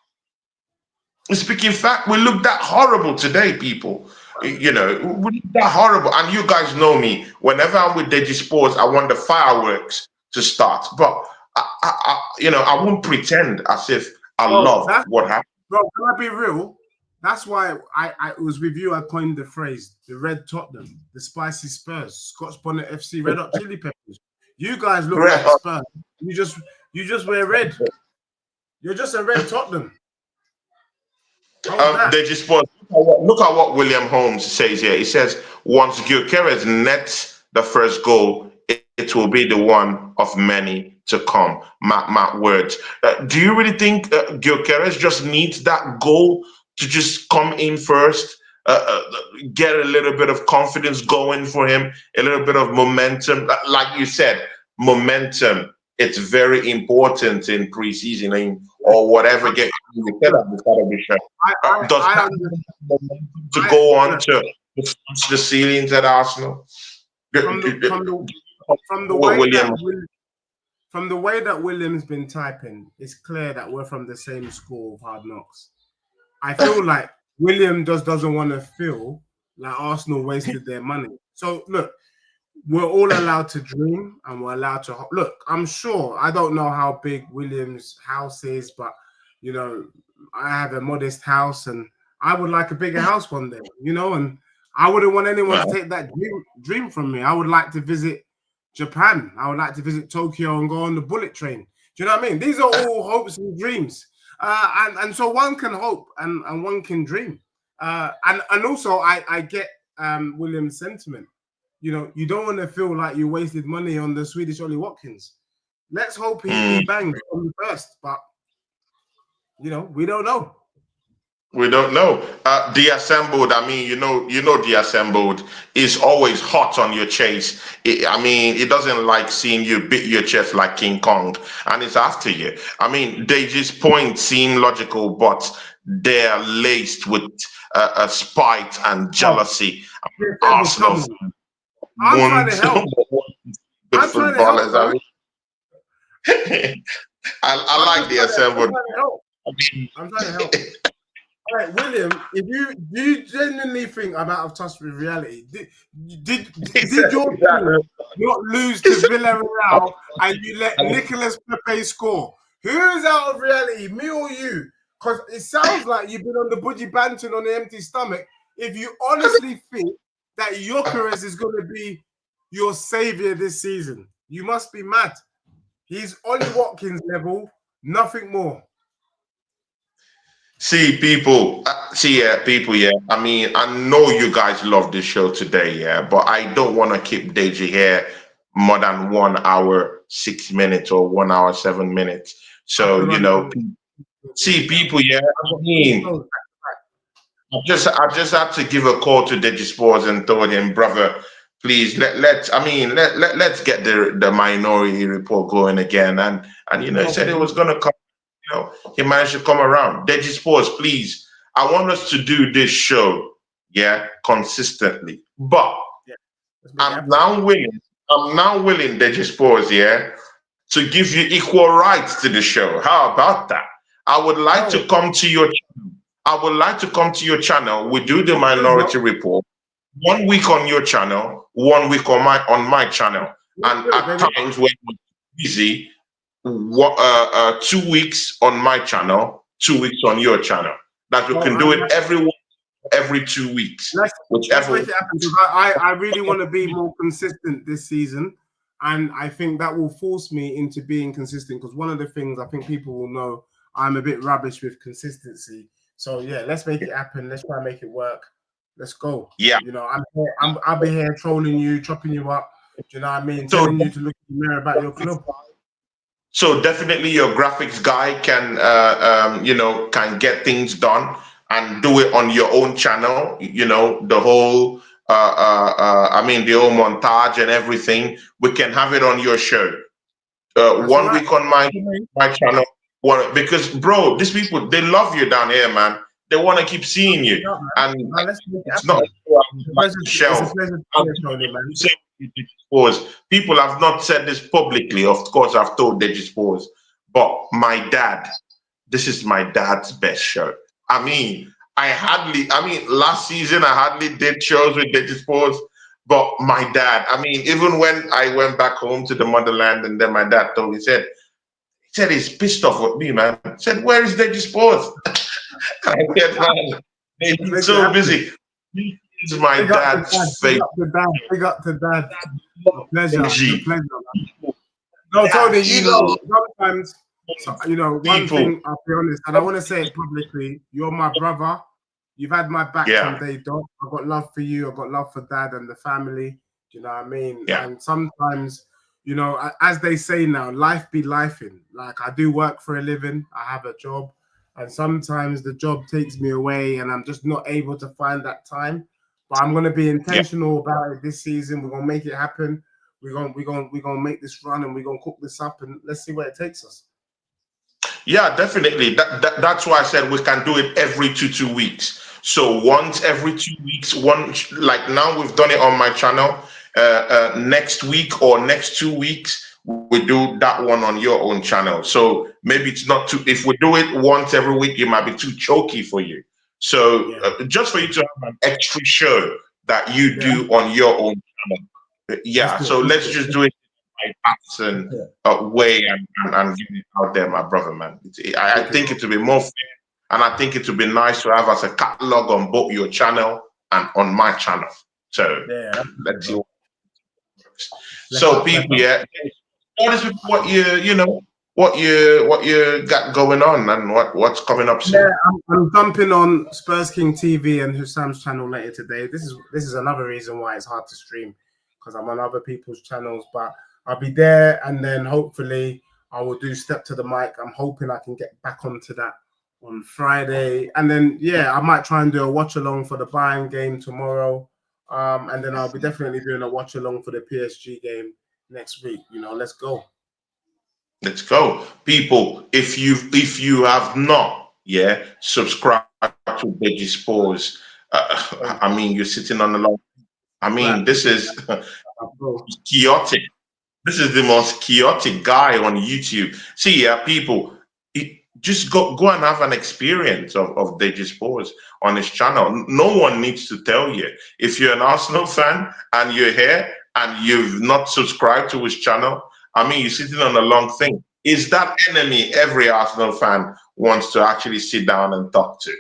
Speaking fact, we look that horrible today, people. You know, we look that horrible. And you guys know me. Whenever I'm with Deji Sports, I want the fireworks to start. But I won't pretend as if I love what happened.
Bro, can I be real? That's why it was with you I coined the phrase, the red Tottenham, the spicy Spurs, Scotch Bonnet FC, Red Hot Chili Peppers. You guys look like Spurs. You just wear red. You're just a red Tottenham.
They just look at what William Holmes says here. He says once Gyökeres nets the first goal, it will be the one of many to come. Matt words. Do you really think Gyökeres just needs that goal to just come in first, get a little bit of confidence going for him, a little bit of momentum? Like you said, momentum. It's very important in preseason or whatever game you said at the start of the show. To go on to the ceilings at Arsenal?
From the way that William's been typing, it's clear that we're from the same school of Hard Knocks. I feel like William just doesn't want to feel like Arsenal wasted their money. So look, we're all allowed to dream and we're allowed to look. I'm sure, I don't know how big William's house is, but you know, I have a modest house and I would like a bigger house one day, you know, and I wouldn't want anyone to take that dream from me. I would like to visit Japan. I would like to visit Tokyo and go on the bullet train. Do you know what I mean? These are all hopes and dreams. And so one can hope and one can dream. And also I get William's sentiment. You know, you don't want to feel like you wasted money on the Swedish Ollie Watkins. Let's hope he bangs on the first, but you know, we don't know.
We don't know. The Assembled, I mean, you know, the Assembled is always hot on your chase. It doesn't like seeing you beat your chest like King Kong, and it's after you. I mean, Deji's points seem logical, but they're laced with spite and jealousy. Arsenal.
I'm trying to help.
Good footballers. I like the Assembled.
I'm trying to help. All right, William, do you genuinely think I'm out of touch with reality? Did your team not lose to Villarea and you let Nicolas Pepe score? Who is out of reality, me or you? Because it sounds like you've been on the budgie banting on the empty stomach. If you honestly think that Gyökeres is going to be your savior this season, you must be mad. He's Ollie Watkins level, nothing more.
People, yeah. I mean, I know you guys love this show today, yeah, but I don't want to keep Deji here more than 1 hour, 6 minutes or 1 hour, 7 minutes. So, you know, people, yeah, I mean, I just had to give a call to Deji Sports and told him, brother, please let's get the Minority Report going again. And you know, he said it was gonna come. You know, he managed to come around. Deji Sports, please. I want us to do this show, yeah, consistently. But I'm now willing, Deji Sports, yeah, to give you equal rights to the show. How about that? I would like to come to your channel. I would like to come to your channel. We do the Minority Report 1 week on your channel, 1 week on my channel. And at times when we're busy, 2 weeks on my channel, 2 weeks on your channel. That we can do it every 2 weeks.
Let's make it happen, because I really want to be more consistent this season. And I think that will force me into being consistent, because one of the things I think people will know, I'm a bit rubbish with consistency. So yeah, let's make it happen. Let's try and make it work. Let's go.
Yeah.
You know, I'll be here trolling you, chopping you up. Do you know what I mean? Telling you to look in the mirror about your club.
So definitely your graphics guy can, you know, can get things done and do it on your own channel. You know, the whole, I mean, the whole montage and everything. We can have it on your show. 1 week on my channel. Because, bro, these people, they love you down here, man. They want to keep seeing you. And it's not a shelf. People have not said this publicly. Of course, I've told Spurs, but my dad, this is my dad's best show. I mean, last season I hardly did shows with Spurs, but my dad, I mean, even when I went back home to the motherland, and then my dad told me, he said he's pissed off with me, man. He said, where is Spurs? I said, man, he's so busy. This is my dad's favorite.
Big up to dad. Pleasure. Pleasure. No, Tony, you know, sometimes, you know, one thing, I'll be honest, and I want to say it publicly, you're my brother. You've had my back from day dot. I've got love for you. I've got love for dad and the family. Do you know what I mean?
Yeah.
And sometimes, you know, as they say now, life be lifing. Like, I do work for a living. I have a job. And sometimes the job takes me away and I'm just not able to find that time. But I'm going to be intentional about it this season. We're going to make it happen. We're going to make this run, and we're going to cook this up, and let's see where it takes us.
Yeah, definitely. That's why I said we can do it every 2 weeks. So once every 2 weeks, like now we've done it on my channel. Next week or next 2 weeks, we do that one on your own channel. So maybe it's not too, if we do it once every week, it might be too choky for you. So just for you to have an extra show that you do on your own channel. Yeah, so let's just do it in my Patterson way and give it out there, my brother, man. I think it would be more fair, and I think it would be nice to have as a catalog on both your channel and on my channel. So let's see. So people, what is what you got going on, and what's coming up soon?
Yeah, I'm jumping on Spurs King TV and Hussam's channel later today. This is another reason why it's hard to stream, because I'm on other people's channels, but I'll be there, and then hopefully I will do Step to the Mic. I'm hoping I can get back onto that on Friday, and then I might try and do a watch along for the Bayern game tomorrow, and then I'll be definitely doing a watch along for the PSG game next week. You know, let's go.
Let's go, people. If you have not subscribed to Spurs, I mean, you're sitting on the long. I mean, this is chaotic. This is the most chaotic guy on YouTube. See, people, just go and have an experience of Spurs on his channel. No one needs to tell you. If you're an Arsenal fan and you're here and you've not subscribed to his channel, I mean, you're sitting on a long thing. Is that enemy every Arsenal fan wants to actually sit down and talk to?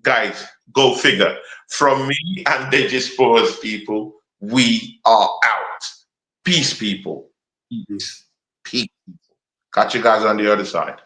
Guys, go figure. From me and Spurs, people, we are out. Peace, people. Peace. Catch you guys on the other side.